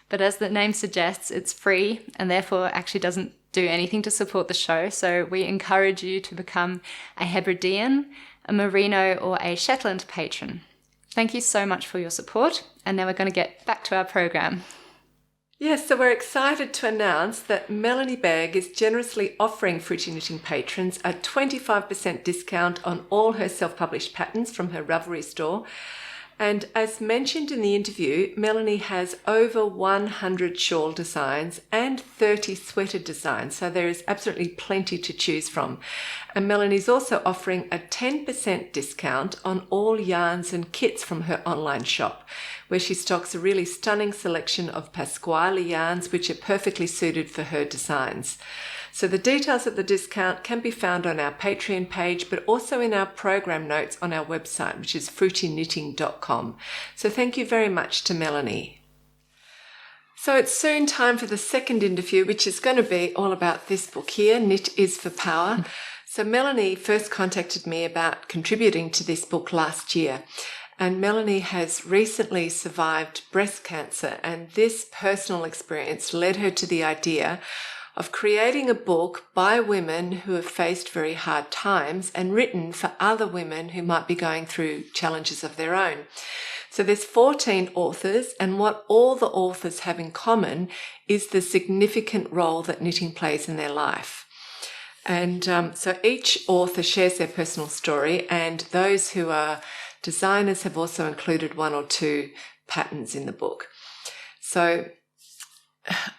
but as the name suggests, it's free and therefore actually doesn't do anything to support the show. So we encourage you to become a Hebridean, a Merino, or a Shetland patron. Thank you so much for your support, and now we're going to get back to our program. Yes, so we're excited to announce that Melanie Berg is generously offering Fruity Knitting patrons a 25% discount on all her self-published patterns from her Ravelry store. And as mentioned in the interview, Melanie has over 100 shawl designs and 30 sweater designs, so there is absolutely plenty to choose from. And Melanie's also offering a 10% discount on all yarns and kits from her online shop, where she stocks a really stunning selection of Pasquale yarns, which are perfectly suited for her designs. So the details of the discount can be found on our Patreon page, but also in our program notes on our website, which is fruityknitting.com. So thank you very much to Melanie. So it's soon time for the second interview, which is going to be all about this book here, Knit is for Power. So Melanie first contacted me about contributing to this book last year. And Melanie has recently survived breast cancer, and this personal experience led her to the idea of creating a book by women who have faced very hard times and written for other women who might be going through challenges of their own. So there's 14 authors, and what all the authors have in common is the significant role that knitting plays in their life. And so each author shares their personal story, and those who are designers have also included 1 or 2 patterns in the book. So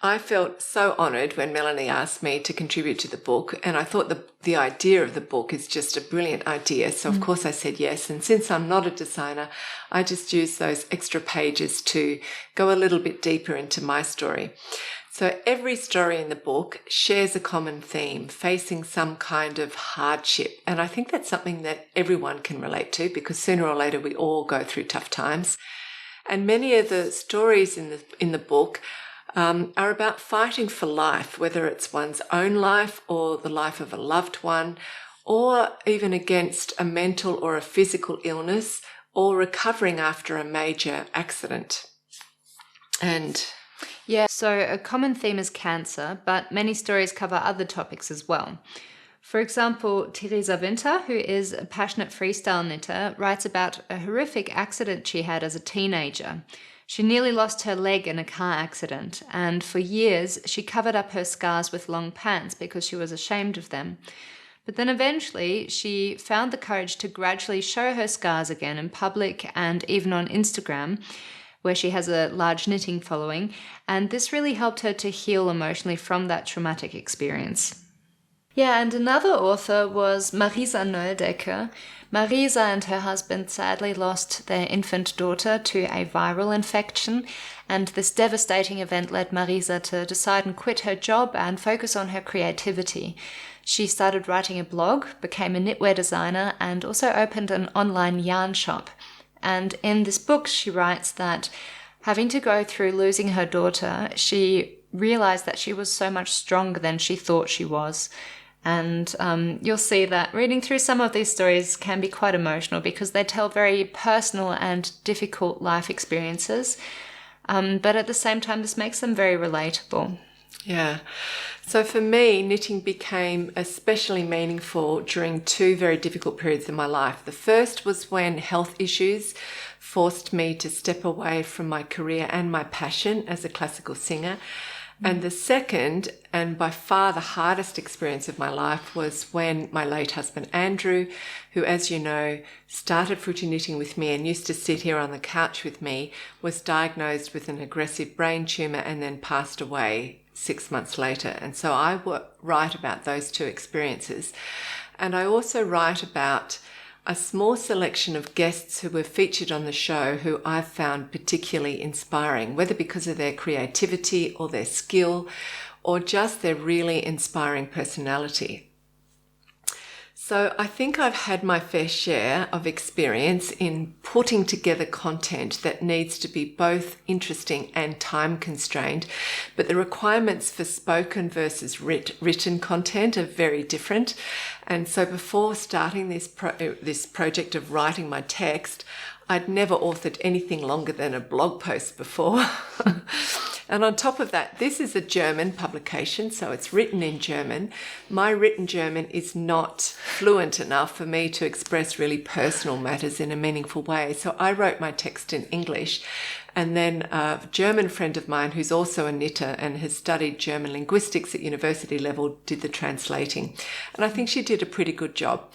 I felt so honoured when Melanie asked me to contribute to the book, and I thought the idea of the book is just a brilliant idea. So of course I said yes, and since I'm not a designer, I just used those extra pages to go a little bit deeper into my story. So every story in the book shares a common theme, facing some kind of hardship, and I think that's something that everyone can relate to, because sooner or later we all go through tough times. And many of the stories in the book are about fighting for life, whether it's one's own life or the life of a loved one, or even against a mental or a physical illness, or recovering after a major accident. And yeah, so a common theme is cancer, but many stories cover other topics as well. For example, Theresa Winter, who is a passionate freestyle knitter, writes about a horrific accident she had as a teenager. She nearly lost her leg in a car accident, and for years she covered up her scars with long pants because she was ashamed of them. But then eventually she found the courage to gradually show her scars again in public and even on Instagram, where she has a large knitting following, and this really helped her to heal emotionally from that traumatic experience. Yeah, and another author was Marisa Nöldecker. Marisa and her husband sadly lost their infant daughter to a viral infection, and this devastating event led Marisa to decide and quit her job and focus on her creativity. She started writing a blog, became a knitwear designer, and also opened an online yarn shop. And in this book, she writes that having to go through losing her daughter, she realized that she was so much stronger than she thought she was. And you'll see that reading through some of these stories can be quite emotional because they tell very personal and difficult life experiences. But at the same time, this makes them very relatable. Yeah. So for me, knitting became especially meaningful during two very difficult periods in my life. The first was when health issues forced me to step away from my career and my passion as a classical singer. And the second, and by far the hardest experience of my life, was when my late husband Andrew, who, as you know, started fruity knitting with me and used to sit here on the couch with me, was diagnosed with an aggressive brain tumour and then passed away 6 months later. And so I write about those two experiences. And I also write about a small selection of guests who were featured on the show who I've found particularly inspiring, whether because of their creativity or their skill or just their really inspiring personality. So I think I've had my fair share of experience in putting together content that needs to be both interesting and time constrained, but the requirements for spoken versus written content are very different. And so before starting this project of writing my text, I'd never authored anything longer than a blog post before. And on top of that, this is a German publication, so it's written in German. My written German is not fluent enough for me to express really personal matters in a meaningful way. So I wrote my text in English. And then a German friend of mine who's also a knitter and has studied German linguistics at university level did the translating. And I think she did a pretty good job.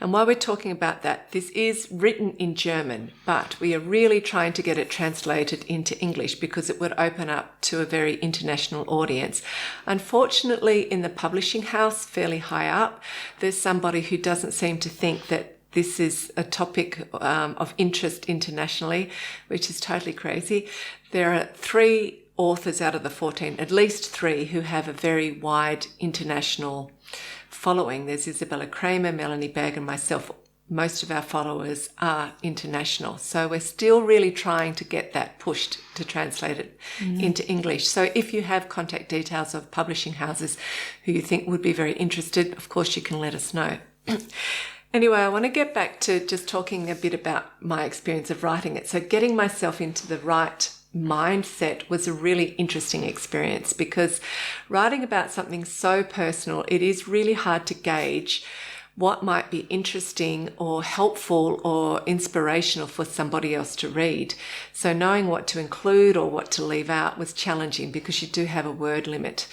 And while we're talking about that, this is written in German, but we are really trying to get it translated into English because it would open up to a very international audience. Unfortunately, in the publishing house, fairly high up, there's somebody who doesn't seem to think that this is a topic of interest internationally, which is totally crazy. There are 3 authors out of the 14, at least 3, who have a very wide international following. There's Isabella Kramer, Melanie Berg, and myself. Most of our followers are international. So we're still really trying to get that pushed to translate it into English. So if you have contact details of publishing houses who you think would be very interested, of course you can let us know. Anyway, I want to get back to just talking a bit about my experience of writing it. So getting myself into the right mindset was a really interesting experience because writing about something so personal, it is really hard to gauge what might be interesting or helpful or inspirational for somebody else to read. So knowing what to include or what to leave out was challenging because you do have a word limit.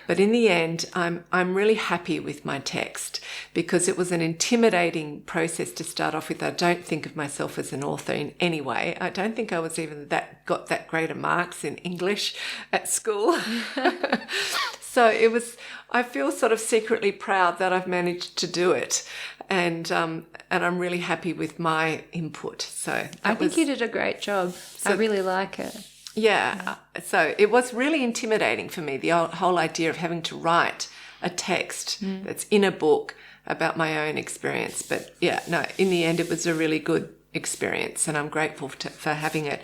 But in the end, I'm really happy with my text because it was an intimidating process to start off with. I don't think of myself as an author in any way. I don't think I was even got that great of marks in English at school. So I feel sort of secretly proud that I've managed to do it. And I'm really happy with my input. So I think you did a great job. I really like it. Yeah. So it was really intimidating for me, the whole idea of having to write a text that's in a book about my own experience. But yeah, no, in the end, it was a really good experience and I'm grateful for having it.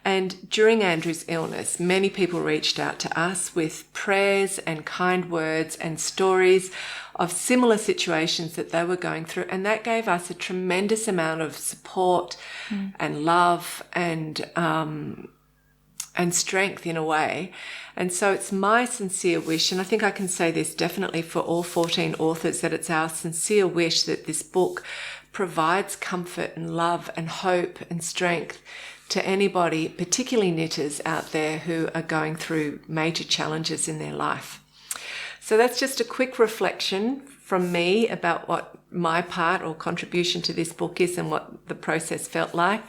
And during Andrew's illness, many people reached out to us with prayers and kind words and stories of similar situations that they were going through. And that gave us a tremendous amount of support and love and strength in a way. And so it's my sincere wish, and I think I can say this definitely for all 14 authors, that it's our sincere wish that this book provides comfort and love and hope and strength to anybody, particularly knitters out there who are going through major challenges in their life. So that's just a quick reflection from me about what my part or contribution to this book is and what the process felt like.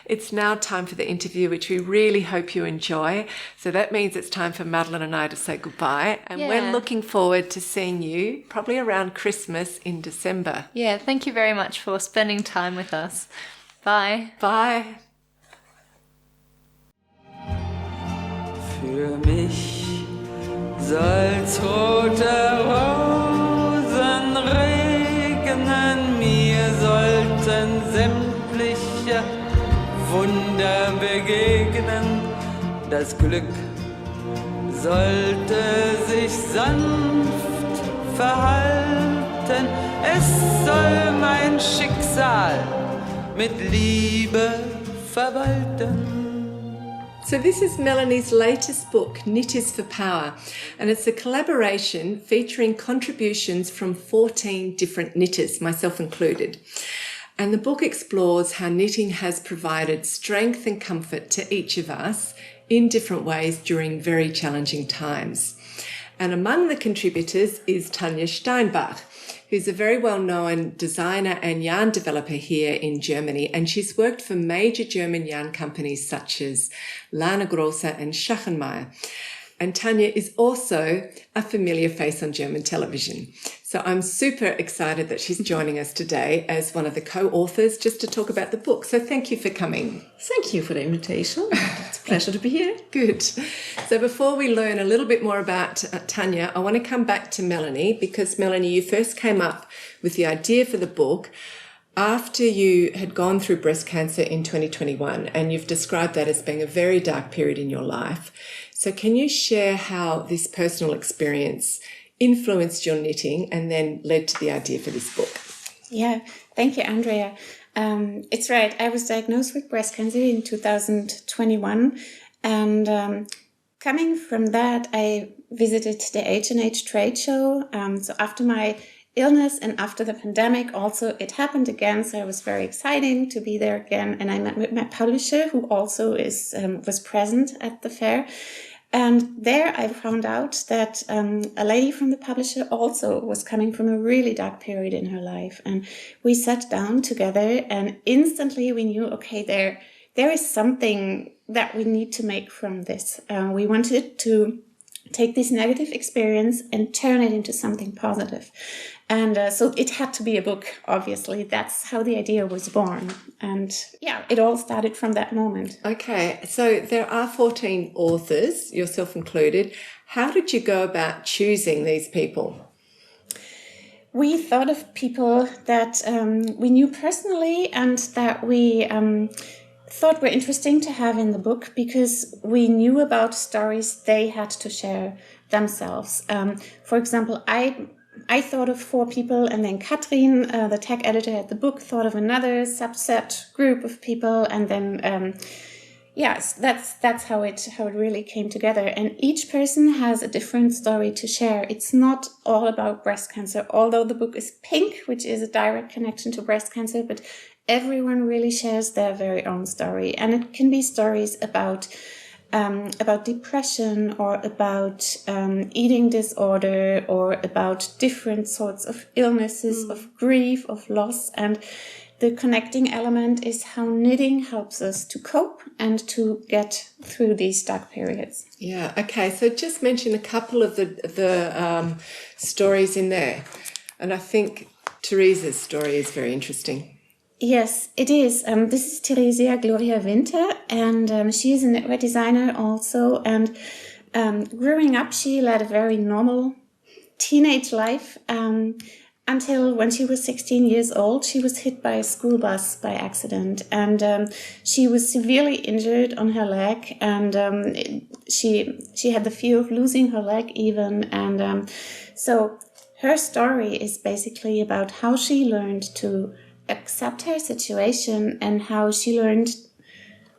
It's now time for the interview, which we really hope you enjoy. So that means it's time for Madeline and I to say goodbye. And we're looking forward to seeing you probably around Christmas in December. Yeah, thank you very much for spending time with us. Bye. Bye. Für mich soll's rote Rosen regnen, mir sollten sämtliche Wunder begegnen, das Glück sollte sich sanft verhalten. Es soll mein Schicksal mit Liebe verwalten. So this is Melanie's latest book, Knit is for Power, and it's a collaboration featuring contributions from 14 different knitters, myself included. And the book explores how knitting has provided strength and comfort to each of us in different ways during very challenging times. And among the contributors is Tanya Steinbach, who's a very well-known designer and yarn developer here in Germany, and she's worked for major German yarn companies such as Lana Grosse and Schachenmeier. And Tanya is also a familiar face on German television. So I'm super excited that she's joining us today as one of the co-authors just to talk about the book. So thank you for coming. Thank you for the invitation. It's a pleasure to be here. Good. So before we learn a little bit more about Tanya, I want to come back to Melanie, because Melanie, you first came up with the idea for the book after you had gone through breast cancer in 2021, and you've described that as being a very dark period in your life. So can you share how this personal experience influenced your knitting and then led to the idea for this book? Yeah, thank you, Andrea. It's right. I was diagnosed with breast cancer in 2021. And coming from that, I visited the H&H trade show. So after my illness and after the pandemic, also it happened again. So it was very exciting to be there again. And I met with my publisher, who also was present at the fair. And there I found out that a lady from the publisher also was coming from a really dark period in her life. And we sat down together and instantly we knew, okay, there is something that we need to make from this. We wanted to take this negative experience and turn it into something positive. And so it had to be a book, obviously. That's how the idea was born. And yeah, it all started from that moment. Okay, so there are 14 authors, yourself included. How did you go about choosing these people? We thought of people that we knew personally and that we thought were interesting to have in the book because we knew about stories they had to share themselves. For example, I thought of 4 people, and then Katrin, the tech editor at the book, thought of another subset group of people, and then yes, that's how it really came together. And each person has a different story to share. It's not all about breast cancer, although the book is pink, which is a direct connection to breast cancer, but everyone really shares their very own story, and it can be stories about depression or about eating disorder or about different sorts of illnesses, of grief, of loss. And the connecting element is how knitting helps us to cope and to get through these dark periods. Yeah, okay. So just mention a couple of the stories in there. And I think Theresa's story is very interesting. Yes, it is. This is Theresia Gloria Winter, and she is a knitwear designer also. And growing up, she led a very normal teenage life until when she was 16 years old, she was hit by a school bus by accident. And she was severely injured on her leg, and she had the fear of losing her leg even. And so her story is basically about how she learned to accept her situation and how she learned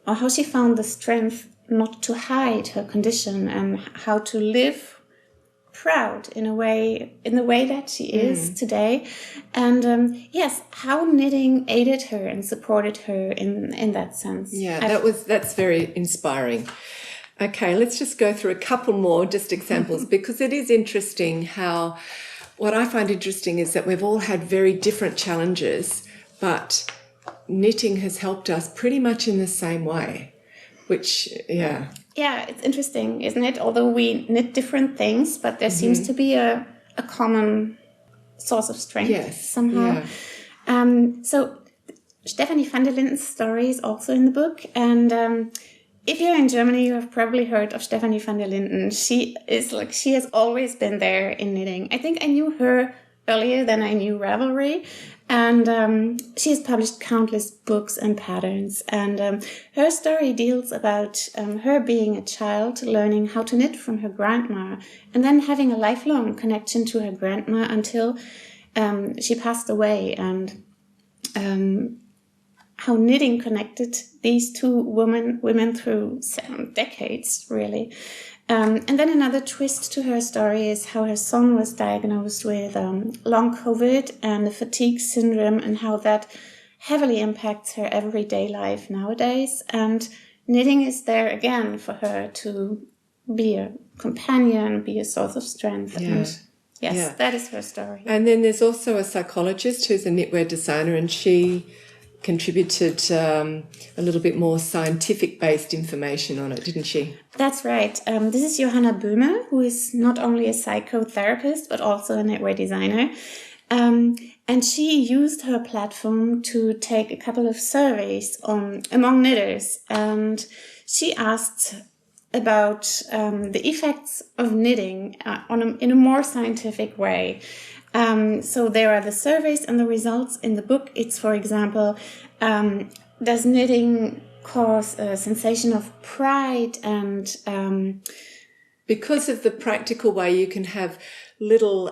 or how she found the strength not to hide her condition and how to live proud in the way that she is today. And yes, how knitting aided her and supported her in that sense. Yeah, that's very inspiring. Okay, let's just go through a couple more just examples because it is interesting how what I find interesting is that we've all had very different challenges, but knitting has helped us pretty much in the same way, which, yeah. Yeah, it's interesting, isn't it? Although we knit different things, but there seems to be a common source of strength somehow. Yeah. So Stephanie van der Linden's story is also in the book. And if you're in Germany, you have probably heard of Stephanie van der Linden. She has always been there in knitting. I think I knew her earlier than I knew Ravelry. And she has published countless books and patterns. And her story deals about her being a child, learning how to knit from her grandma, and then having a lifelong connection to her grandma until she passed away. And how knitting connected these two women through decades, really. And then another twist to her story is how her son was diagnosed with long COVID and the fatigue syndrome, and how that heavily impacts her everyday life nowadays. And knitting is there again for her to be a companion, be a source of strength. Yeah. And yes, that is her story. And then there's also a psychologist who's a knitwear designer, and she contributed a little bit more scientific-based information on it, didn't she? That's right. This is Johanna Böhme, who is not only a psychotherapist, but also a knitwear designer. And she used her platform to take a couple of surveys among knitters. And she asked about the effects of knitting in a more scientific way. So there are the surveys and the results in the book. It's, for example, does knitting cause a sensation of pride? And because of the practical way you can have little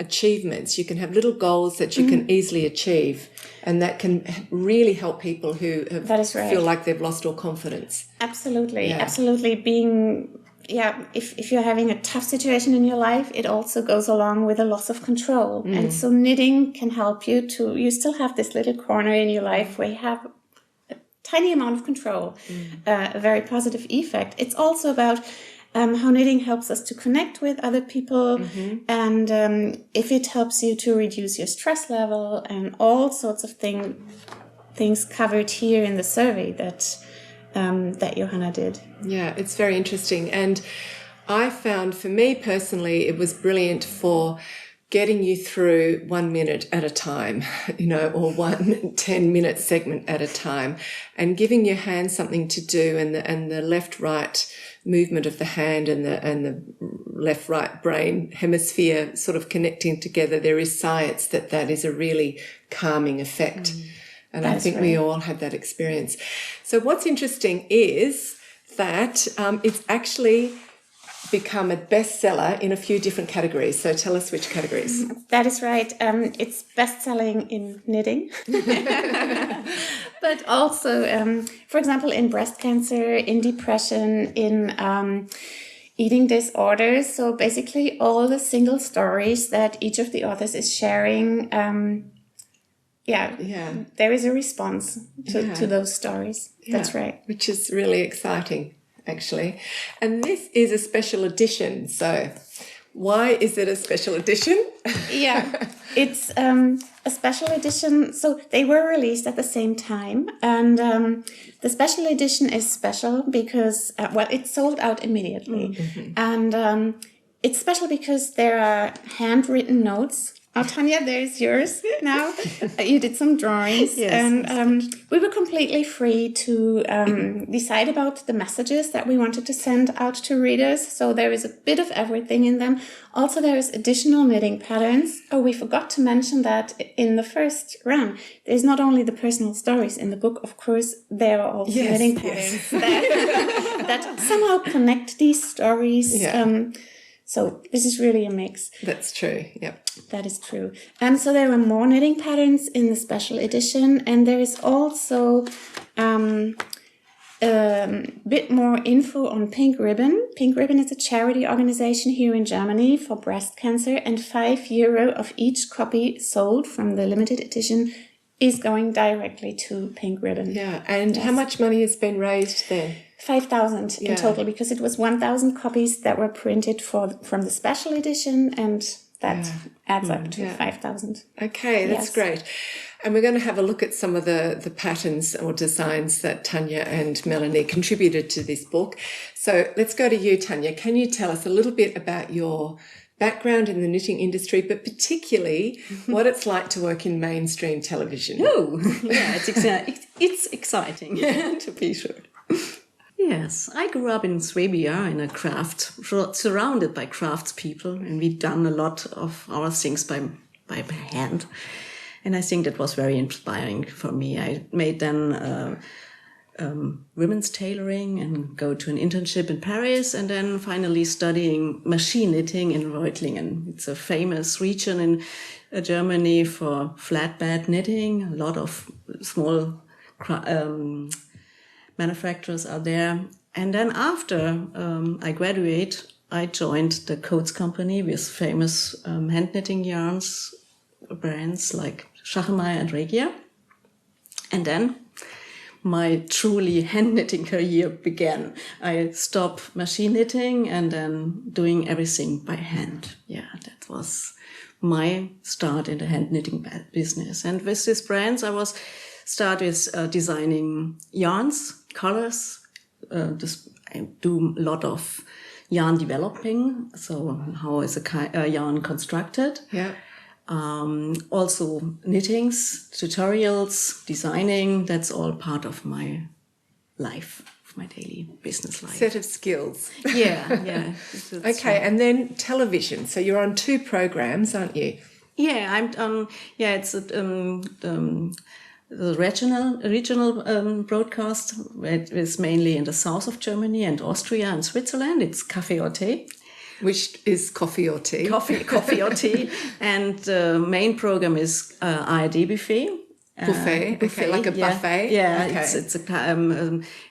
achievements, you can have little goals that you can easily achieve, and that can really help people who feel like they've lost all confidence. Absolutely, absolutely. If you're having a tough situation in your life, it also goes along with a loss of control. And so knitting can help you you still have this little corner in your life where you have a tiny amount of control, a very positive effect. It's also about how knitting helps us to connect with other people, and if it helps you to reduce your stress level, and all sorts of things covered here in the survey that Johanna did. Yeah, it's very interesting. And I found, for me personally, it was brilliant for getting you through 1 minute at a time, or 1 10-minute segment at a time, and giving your hand something to do, and the left-right movement of the hand and the left-right brain hemisphere sort of connecting together. There is science that is a really calming effect. And I think we all had that experience. So what's interesting is that it's actually become a bestseller in a few different categories. So tell us which categories. That is right. It's best-selling in knitting. But also, for example, in breast cancer, in depression, in eating disorders. So basically all the single stories that each of the authors is sharing, there is a response to those stories. That's right. Which is really exciting, actually. And this is a special edition. So why is it a special edition? It's a special edition. So they were released at the same time. And the special edition is special because, it's sold out immediately. And it's special because there are handwritten notes. Oh, Tanya, there's yours now. You did some drawings. And we were completely free to decide about the messages that we wanted to send out to readers. So there is a bit of everything in them. Also, there is additional knitting patterns. Oh, we forgot to mention that in the first run, there's not only the personal stories in the book, of course, there are also knitting patterns that somehow connect these stories. So this is really a mix. That's true. Yep. That is true. So there were more knitting patterns in the special edition, and there is also a bit more info on Pink Ribbon. Pink Ribbon is a charity organization here in Germany for breast cancer, and €5 of each copy sold from the limited edition is going directly to Pink Ribbon. Yeah, and how much money has been raised there? 5,000 in total, because it was 1,000 copies that were printed from the special edition, and that adds up to 5,000. Okay, that's great. And we're going to have a look at some of the patterns or designs that Tanya and Melanie contributed to this book. So let's go to you, Tanya. Can you tell us a little bit about your background in the knitting industry, but particularly what it's like to work in mainstream television? It's exciting, to be sure. Yes, I grew up in Swabia in a surrounded by craftspeople, and we've done a lot of our things by by hand. And I think that was very inspiring for me. I made then women's tailoring and go to an internship in Paris, and then finally studying machine knitting in Reutlingen. It's a famous region in Germany for flatbed knitting. A lot of small manufacturers are there. And then after I graduate, I joined the Coats company with famous hand knitting yarns brands like Schachenmeier and Regia. And then my truly hand knitting career began. I stopped machine knitting and then doing everything by hand. Yeah, that was my start in the hand knitting business. And with these brands, I was start with designing yarns, colors. I do a lot of yarn developing. So how is a yarn constructed? Yeah. Also knittings, tutorials, designing, that's all part of my life, of my daily business life. Set of skills. Yeah. Okay, and then television. So you're on 2 programs, aren't you? Yeah, it's the regional broadcast. It is mainly in the south of Germany and Austria and Switzerland. It's Café or Tea. Which is coffee or tea. Coffee or tea. And the main program is ARD Buffet. Buffet, okay, like a buffet. Yeah, okay.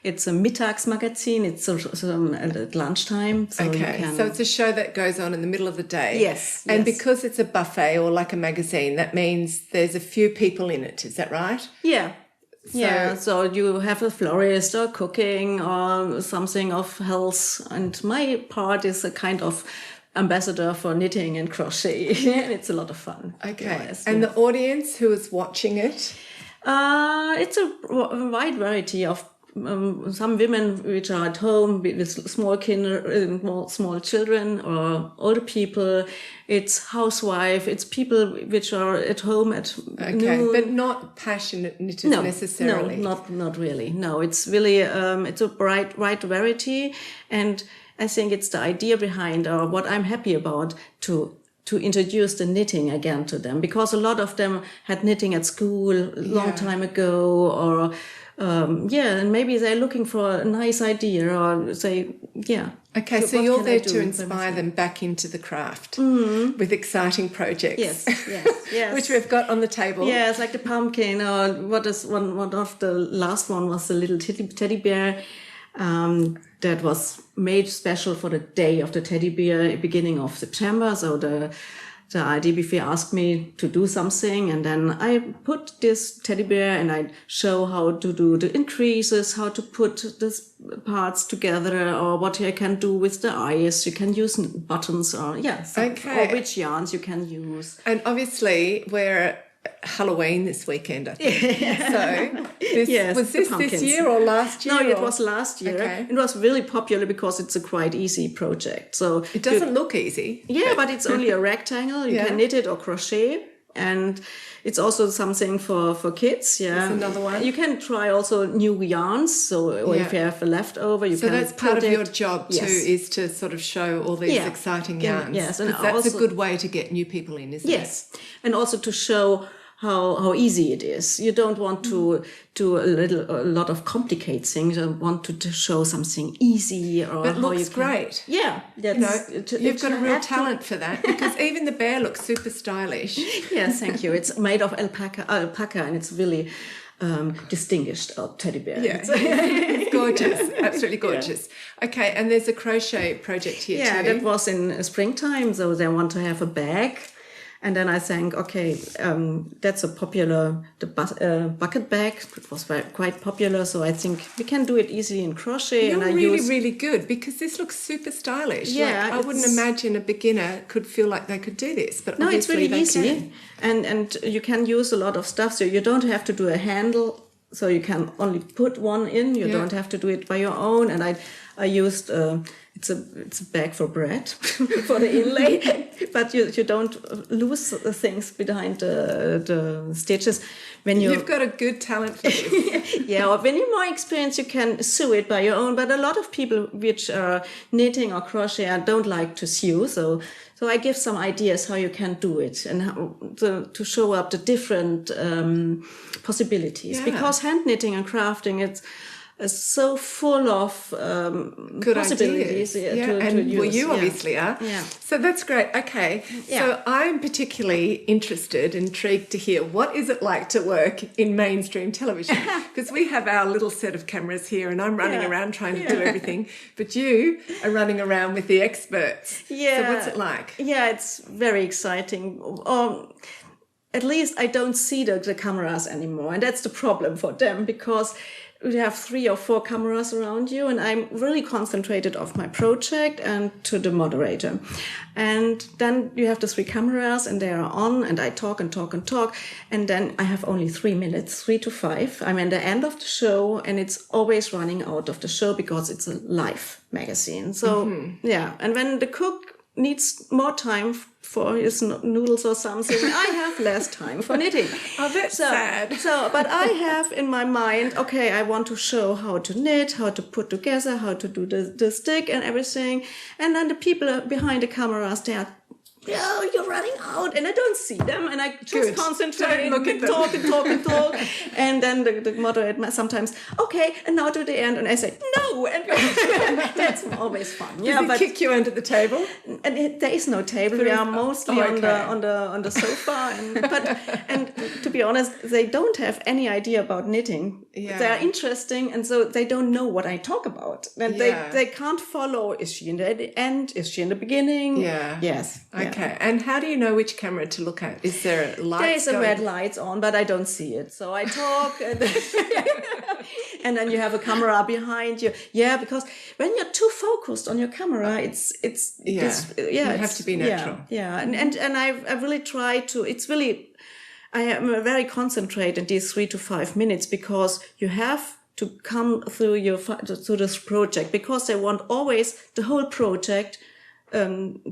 it's a Mittagsmagazin. It's at lunchtime. So So it's a show that goes on in the middle of the day. Yes. And because it's a buffet or like a magazine, that means there's a few people in it. Is that right? Yeah. So you have a florist or cooking or something of health. And my part is a kind of ambassador for knitting and crochet. And it's a lot of fun. Okay. And the audience who is watching it? It's a wide variety of some women which are at home with small children or older people. It's housewife. It's people which are at home at noon. But not passionate knitters necessarily. No, not really. No, it's really it's a wide variety, and I think it's the idea behind, or what I'm happy about, to introduce the knitting again to them, because a lot of them had knitting at school a long time ago, or and maybe they're looking for a nice idea, or say, Okay, so you're there to inspire them back into the craft with exciting projects. Yes. Which we've got on the table. Yeah, it's like the pumpkin, or one of the last one was the little teddy bear. That was made special for the day of the teddy bear, beginning of September. So the IDBF asked me to do something, and then I put this teddy bear and I show how to do the increases, how to put the parts together, or what I can do with the eyes. You can use buttons, or or which yarns you can use. And obviously we're Halloween this weekend, I think. So was this year or last year? No, it was last year. Okay. It was really popular because it's a quite easy project. So it doesn't look easy. Yeah, but it's only a rectangle. You can knit it or crochet. And it's also something for kids. Yeah, that's another one. You can try also new yarns. Or if you have a leftover, you can. So that's part of your job too, is to sort of show all these exciting yarns. Yes, and that's also a good way to get new people in, isn't it? Yes, and also to show how easy it is. You don't want to do a lot of complicated things. You want to show something easy, or but looks great. Yeah, you've got a real talent for that, because even the bear looks super stylish. Yes, thank you. It's made of alpaca, and it's really distinguished teddy bear. Yeah, it's gorgeous, absolutely gorgeous. Yeah. Okay, and there's a crochet project here too. Yeah, that was in springtime, so they want to have a bag. And then I think, that's a popular, bucket bag. It was quite popular, so I think we can do it easily in crochet. You're really good, because this looks super stylish. Yeah, I wouldn't imagine a beginner could feel like they could do this, but no, it's really easy, can. and you can use a lot of stuff. So you don't have to do a handle. So you can only put one in. You don't have to do it by your own. And I used it's a bag for bread for the inlay, but you don't lose the things behind the stitches. When You've got a good talent for this. yeah, or when you're more experienced, you can sew it by your own. But a lot of people which are knitting or crochet don't like to sew, so I give some ideas how you can do it and how to show up the different possibilities. Yeah. Because hand knitting and crafting, it's so full of Good possibilities. ideas. Yeah, and to use. well, you obviously are. Yeah. So that's great. Okay. Yeah. So I'm particularly intrigued to hear, what is it like to work in mainstream television? Because we have our little set of cameras here and I'm running around trying to do everything. But you are running around with the experts. Yeah. So what's it like? Yeah, it's very exciting. At least I don't see the cameras anymore. And that's the problem for them, because you have 3 or 4 cameras around you, and I'm really concentrated off my project and to the moderator. And then you have the 3 cameras and they are on, and I talk and talk and talk. And then I have only 3 minutes, 3 to 5. I'm at the end of the show, and it's always running out of the show because it's a live magazine. So, yeah. And when the cook needs more time for his noodles or something, I have less time for knitting. Oh, that's sad. But I have in my mind, okay, I want to show how to knit, how to put together, how to do the stick and everything. And then the people behind the cameras, they are, oh, you're running out, and I don't see them, and I just concentrate, Don't look at them. talk and talk, and then the moderator sometimes, okay, and now to the end, and I say no, and that's always fun. Does he kick you under the table? And there is no table. We are mostly on the sofa, and to be honest, they don't have any idea about knitting. Yeah. They are interesting, and so they don't know what I talk about, and they can't follow. Is she in the end? Is she in the beginning? Yeah. Yes. Okay. And how do you know which camera to look at? Is there a light? There is a red light on, but I don't see it. So I talk, and then you have a camera behind you. Yeah, because when you're too focused on your camera, you have to be natural. Yeah. And I really try to. It's really, I am very concentrated in these 3 to 5 minutes, because you have to come through this project, because they want always the whole project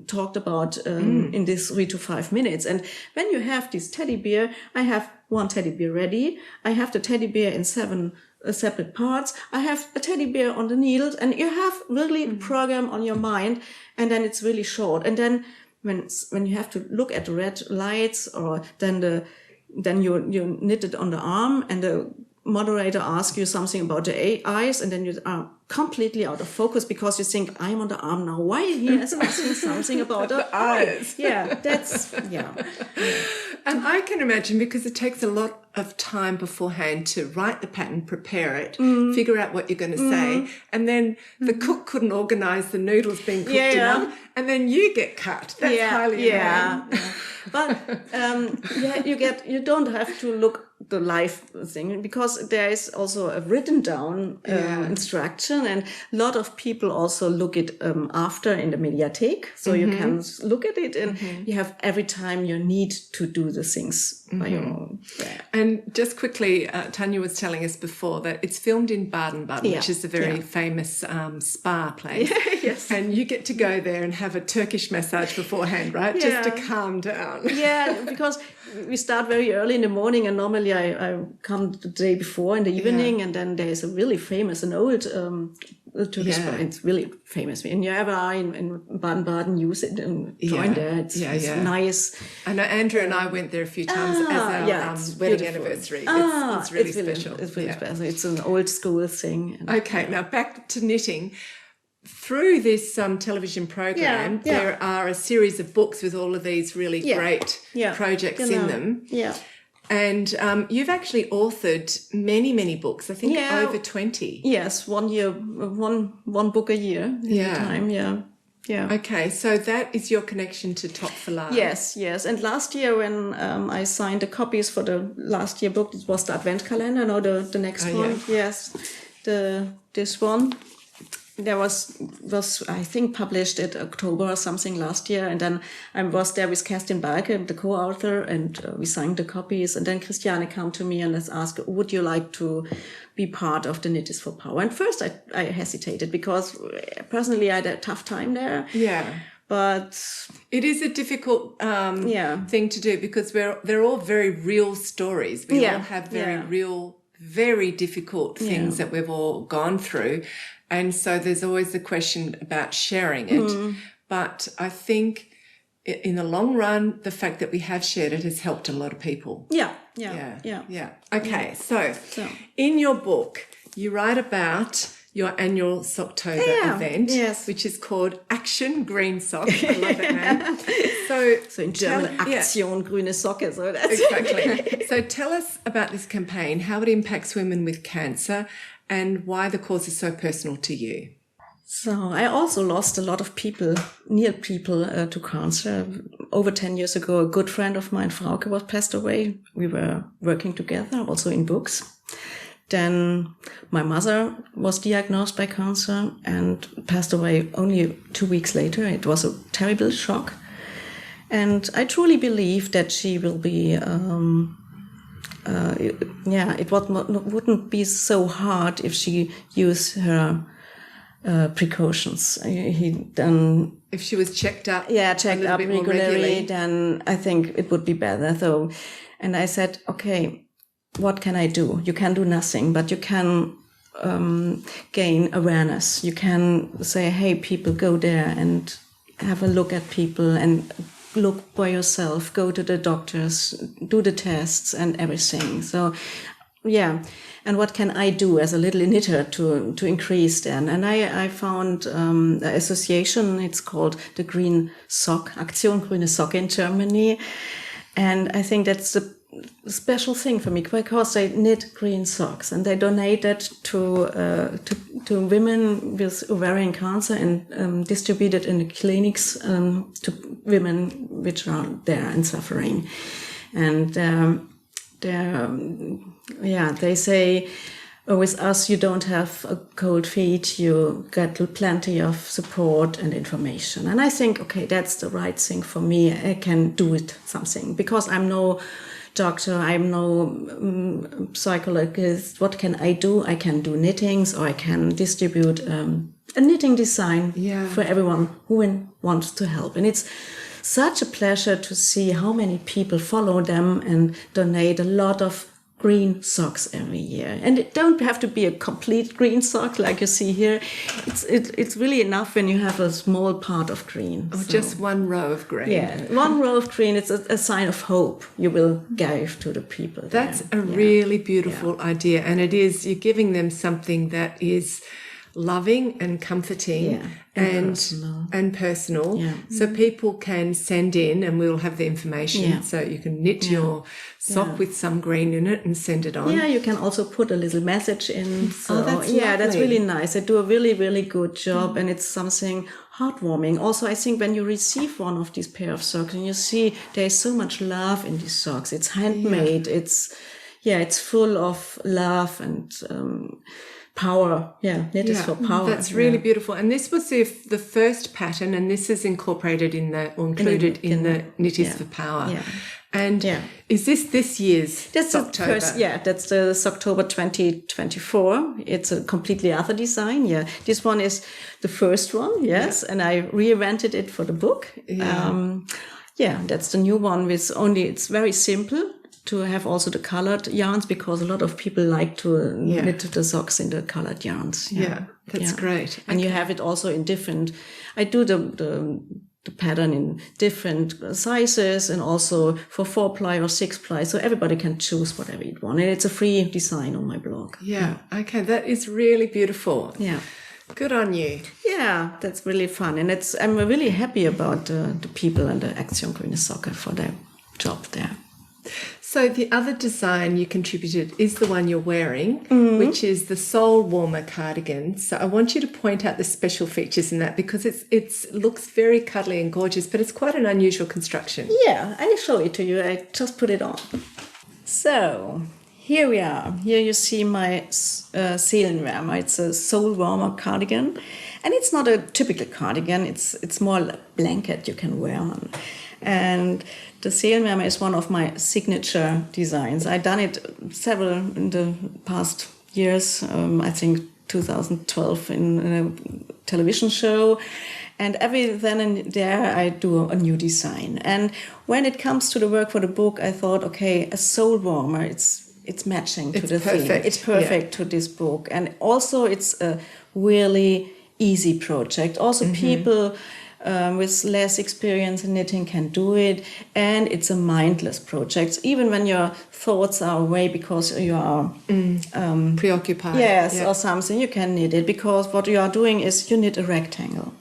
talked about in these 3 to 5 minutes. And when you have this teddy bear, I have 1 teddy bear ready. I have the teddy bear in 7 separate parts. I have a teddy bear on the needles, and you have really a program on your mind, and then it's really short. And then when you have to look at the red lights, or then you knit it on the arm, and the moderator asks you something about the eyes, and then you are completely out of focus because you think, I'm on the arm now. Why he is asking something about the eyes? Yeah, that's, yeah. And I can imagine, because it takes a lot of time beforehand to write the pattern, prepare it, figure out what you're going to say, and then the cook couldn't organise the noodles being cooked enough, and then you get cut. That's highly annoying. But you don't have to look the live thing, because there is also a written down instruction, and a lot of people also look it after in the mediathek, so you can look at it, and you have every time you need to do the things by your own. Yeah. And just quickly, Tanya was telling us before that it's filmed in Baden-Baden, which is a very famous spa place. Yes. And you get to go there and have a Turkish massage beforehand, right? Just to calm down. Yeah, because we start very early in the morning, and normally I come the day before in the evening, and then there's a really famous, an old Turkish spa. It's really famous. When you ever are in Baden-Baden, use it and join there. It's nice. I know Andrew and I went there a few times as our wedding beautiful. Anniversary. It's really special. It's really special. It's an old school thing. Okay, now back to knitting. Through this television program, there are a series of books with all of these really great projects in them. Yeah. And you've actually authored many, many books. I think over 20. Yes, 1 year, one book a year at a time. Yeah. Okay, so that is your connection to Top for Love. Yes. And last year, when I signed the copies for the last year book, it was the Advent calendar. No, the next one. Yeah. Yes, this one. there was I think published in October or something last year, and then I was there with Kerstin Balke, the co-author, and we signed the copies, and then Christiane came to me and asked, would you like to be part of the Knit is for Power? And first I hesitated because personally I had a tough time there. Yeah. But it is a difficult thing to do because they're all very real stories. We all have very real, very difficult things that we've all gone through. And so there's always the question about sharing it. But I think in the long run, the fact that we have shared it has helped a lot of people. Yeah. Okay, so in your book, you write about your annual Socktober event, which is called Action Green Sock. I love that name. So in German, Aktion Grüne Socke. So that's exactly. So tell us about this campaign, how it impacts women with cancer, and why the cause is so personal to you. So I also lost a lot of people, near people, to cancer. Over 10 years ago, a good friend of mine, Frauke, was passed away. We were working together, also in books. Then my mother was diagnosed by cancer and passed away only 2 weeks later. It was a terrible shock. And I truly believe that she will be, it wouldn't be so hard if she used her precautions. If she was checked up, checked up regularly, then I think it would be better. So, and I said, okay, what can I do? You can do nothing, but you can gain awareness. You can say, hey, people, go there and have a look at people and look by yourself, go to the doctors, do the tests and everything. So, and what can I do as a little knitter to increase then? And I found an association, it's called the Green Sock, Aktion Grüne Socke in Germany. And I think that's the special thing for me because they knit green socks and they donate it to women with ovarian cancer and distribute it in the clinics to women which are there and suffering. And they say, with us you don't have a cold feet, you get plenty of support and information. And I think, okay, that's the right thing for me. I can do it something because I'm no doctor, I'm no psychologist. What can I do? I can do knittings, or I can distribute a knitting design for everyone who wants to help. And it's such a pleasure to see how many people follow them and donate a lot of green socks every year. And it don't have to be a complete green sock like you see here. It's really enough when you have a small part of green. Or just one row of green. Yeah, one row of green. It's a sign of hope you will give to the people. That's a really beautiful idea. And it is, you're giving them something that is loving and comforting and personal. Yeah. So people can send in and we'll have the information so you can knit your sock with some green in it and send it on. Yeah, you can also put a little message in. So, that's that's really nice. They do a really, really good job and it's something heartwarming. Also, I think when you receive one of these pair of socks and you see there's so much love in these socks. It's handmade. It's full of love and power. Knit is for power. That's really beautiful. And this was the first pattern, and this is incorporated included in the Knit is for Power. Yeah. And is this year's October? That's the October 2024. It's a completely other design. Yeah, this one is the first one. Yes, and I reinvented it for the book. That's the new one with it's very simple to have also the colored yarns because a lot of people like to knit the socks in the colored yarns. Yeah, that's great. And you have it also in different. I do the pattern in different sizes and also for 4-ply or 6-ply. So everybody can choose whatever you want. And it's a free design on my blog. Yeah. Okay. That is really beautiful. Yeah. Good on you. Yeah, that's really fun. And I'm really happy about the people and the Aktion Grüne Socke for their job there. So the other design you contributed is the one you're wearing, which is the Soul Warmer cardigan. So I want you to point out the special features in that because it looks very cuddly and gorgeous, but it's quite an unusual construction. Yeah, I'll show it to you. I just put it on. So here we are. Here you see my Seelenwärmer. It's a soul warmer cardigan. And it's not a typical cardigan. It's more like a blanket you can wear on. And the Seelenwärmer is one of my signature designs. I've done it several in the past years. I think 2012 in a television show. And every then and there I do a new design. And when it comes to the work for the book, I thought, okay, a soul warmer, it's matching to the theme. It's perfect to this book. And also it's a really easy project. Also people with less experience in knitting can do it. And it's a mindless project. Even when your thoughts are away because you are preoccupied. Yes, or something, you can knit it. Because what you are doing is you knit a rectangle.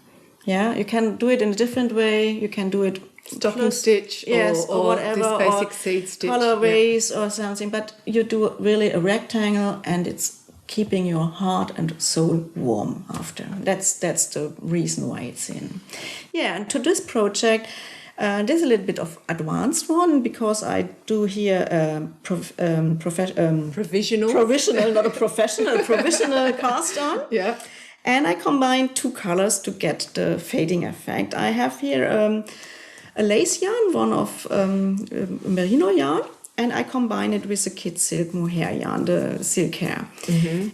Yeah, you can do it in a different way. You can do it stocking stitch, or whatever, this basic seed stitch, colorways or something. But you do really a rectangle, and it's keeping your heart and soul warm after. That's the reason why it's in. Yeah, and to this project, there's a little bit of advanced one because I do here provisional, not a professional, provisional cast on. Yeah. And I combine two colors to get the fading effect. I have here a lace yarn, one of merino yarn, and I combine it with a kid silk mohair yarn, the silk hair.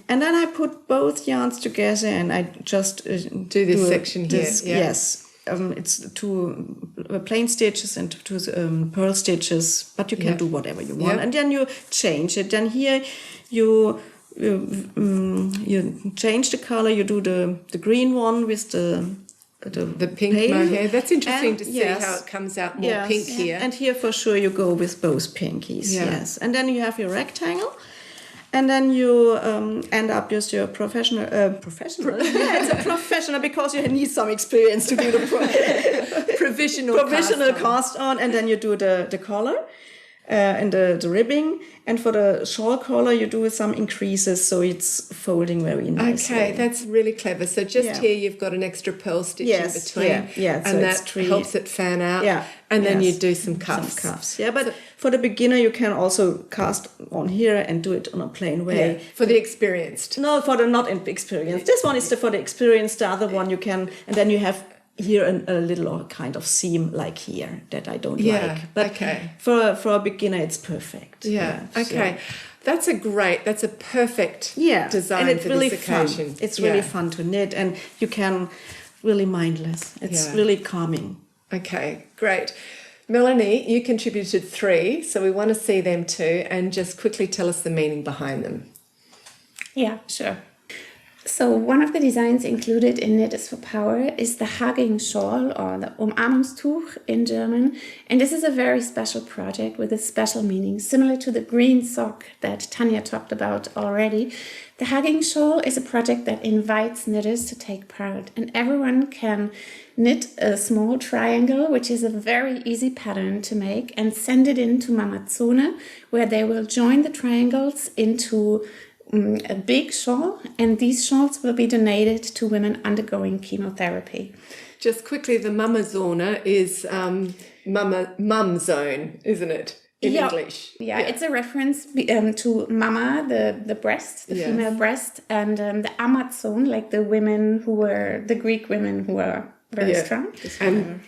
And then I put both yarns together and I just do this section here. Yes. It's two plain stitches and two pearl stitches, but you can do whatever you want. And then you change it. Then here you change the color. You do the green one with the pink mohair. That's interesting to see how it comes out more pink here. And here for sure you go with both pinkies. Yes, and then you have your rectangle. And then you end up just your professional. Yeah, it's a professional because you need some experience to do the provisional cast on. And then you do the collar and the ribbing. And for the shawl collar, you do some increases so it's folding very nicely. Okay, that's really clever. So just here you've got an extra pearl stitch in between. Yeah, and that helps it fan out. Yeah. And then you do some cuffs. Yeah, but for the beginner, you can also cast on here and do it on a plain way. Yeah, for the experienced. No, for the not experienced. This one is for the experienced. The other one you can, and then you have here a little kind of seam like here that I don't like. But for a beginner, it's perfect. Yeah. Okay. That's a perfect design and it's for really this occasion. Fun. It's really fun to knit, and you can really mindless. It's really calming. Okay, great. Melanie, you contributed 3, so we want to see them too, and just quickly tell us the meaning behind them. Yeah, sure. So one of the designs included in Knit is for Power is the hugging shawl, or the Umarmungstuch in German. And this is a very special project with a special meaning, similar to the green sock that Tanya talked about already. The hugging shawl is a project that invites knitters to take part, and everyone can knit a small triangle, which is a very easy pattern to make, and send it into Mamazone, where they will join the triangles into a big shawl, and these shawls will be donated to women undergoing chemotherapy. Just quickly, the Mamazone is mum zone, isn't it? In English. Yeah, it's a reference to mama, the breast, the female breast, and the Amazon, like the women who were, the Greek women who were very strong. And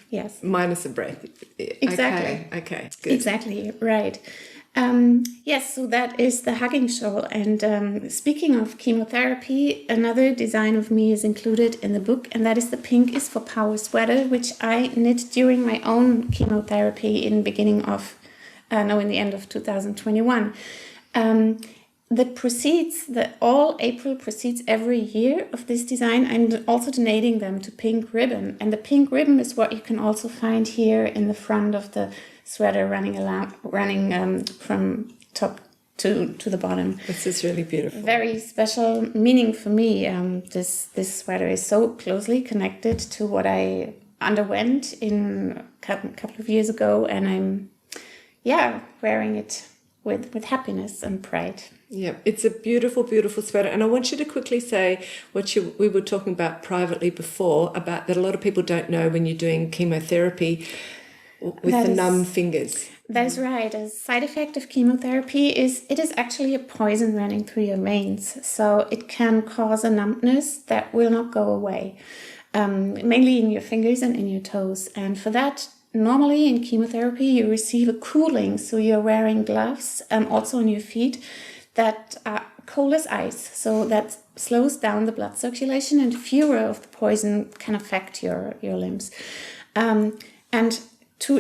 minus a breath. Exactly. Okay. Good. Exactly, right. Yes, so that is the hugging shawl. And speaking of chemotherapy, another design of me is included in the book, and that is the Pink is for Power sweater, which I knit during my own chemotherapy in the end of 2021. The proceeds, all April proceeds every year of this design, I'm also donating them to Pink Ribbon. And the pink ribbon is what you can also find here in the front of the sweater running from top to the bottom. This is really beautiful. Very special meaning for me. This sweater is so closely connected to what I underwent in a couple of years ago, and I'm wearing it with happiness and pride. Yeah, it's a beautiful, beautiful sweater. And I want you to quickly say what we were talking about privately before, about that a lot of people don't know when you're doing chemotherapy with the numb fingers. That is right. A side effect of chemotherapy is it is actually a poison running through your veins. So it can cause a numbness that will not go away, mainly in your fingers and in your toes. And for that, normally in chemotherapy, you receive a cooling. So you're wearing gloves, also on your feet, that are cold as ice. So that slows down the blood circulation, and fewer of the poison can affect your limbs. And to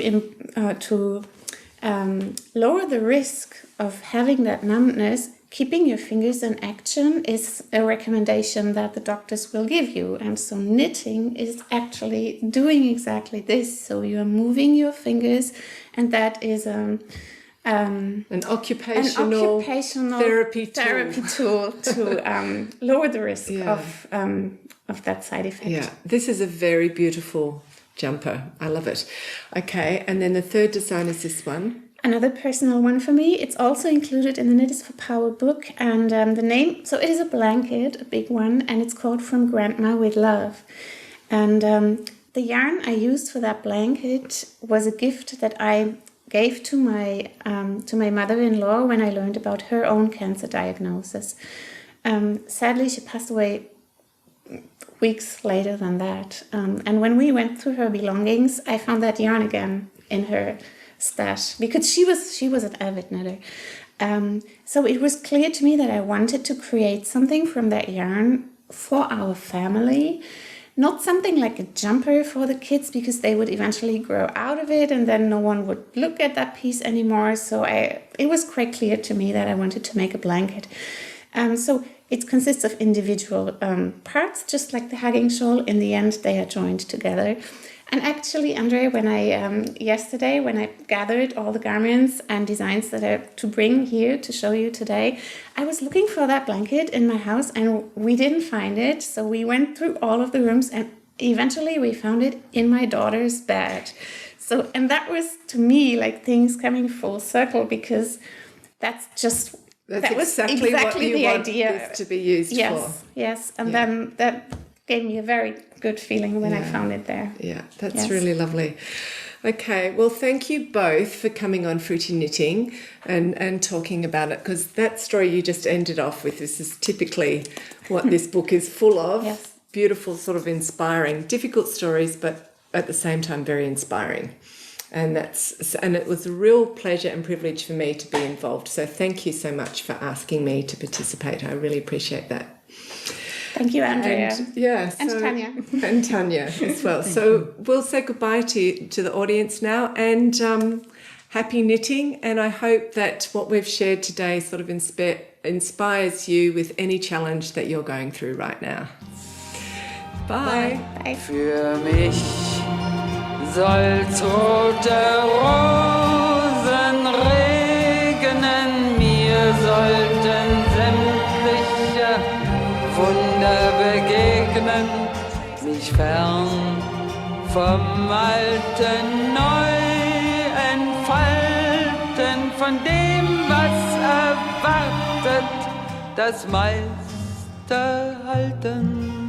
lower the risk of having that numbness, keeping your fingers in action is a recommendation that the doctors will give you. And so knitting is actually doing exactly this. So you're moving your fingers, and that is an occupational therapy tool to lower the risk of that side effect. Yeah, this is a very beautiful jumper. I love it. Okay, and then the third design is this one. Another personal one for me. It's also included in the Knit is for Power book, and the name, so it is a blanket, a big one, and it's called From Grandma with Love. And the yarn I used for that blanket was a gift that I gave to my mother-in-law when I learned about her own cancer diagnosis. Sadly, she passed away weeks later than that. And when we went through her belongings, I found that yarn again in her stash, because she was an avid knitter. So it was clear to me that I wanted to create something from that yarn for our family. Not something like a jumper for the kids, because they would eventually grow out of it and then no one would look at that piece anymore. So it was quite clear to me that I wanted to make a blanket. So it consists of individual parts, just like the hugging shawl. In the end, they are joined together. And actually, Andre, yesterday, when I gathered all the garments and designs that are to bring here to show you today, I was looking for that blanket in my house and we didn't find it. So we went through all of the rooms and eventually we found it in my daughter's bed. So, and that was to me like things coming full circle, because that was exactly what you want this to be used for. Yes, and then that gave me a very good feeling when I found it there. Yeah, that's really lovely. Okay, well, thank you both for coming on Fruity Knitting and talking about it, because that story you just ended off with, this is typically what this book is full of. Yes. Beautiful, sort of inspiring, difficult stories, but at the same time very inspiring. And it was a real pleasure and privilege for me to be involved. So thank you so much for asking me to participate. I really appreciate that. Thank you, Andrea. And Tanya. And Tanya as well. So we'll say goodbye to the audience now, and happy knitting. And I hope that what we've shared today sort of inspires you with any challenge that you're going through right now. Bye. Bye. Für mich soll tote Rosen regnen, mir sollten sämtliche Wunder begegnen, mich fern vom Alten neu entfalten, von dem, was erwartet, das meiste halten.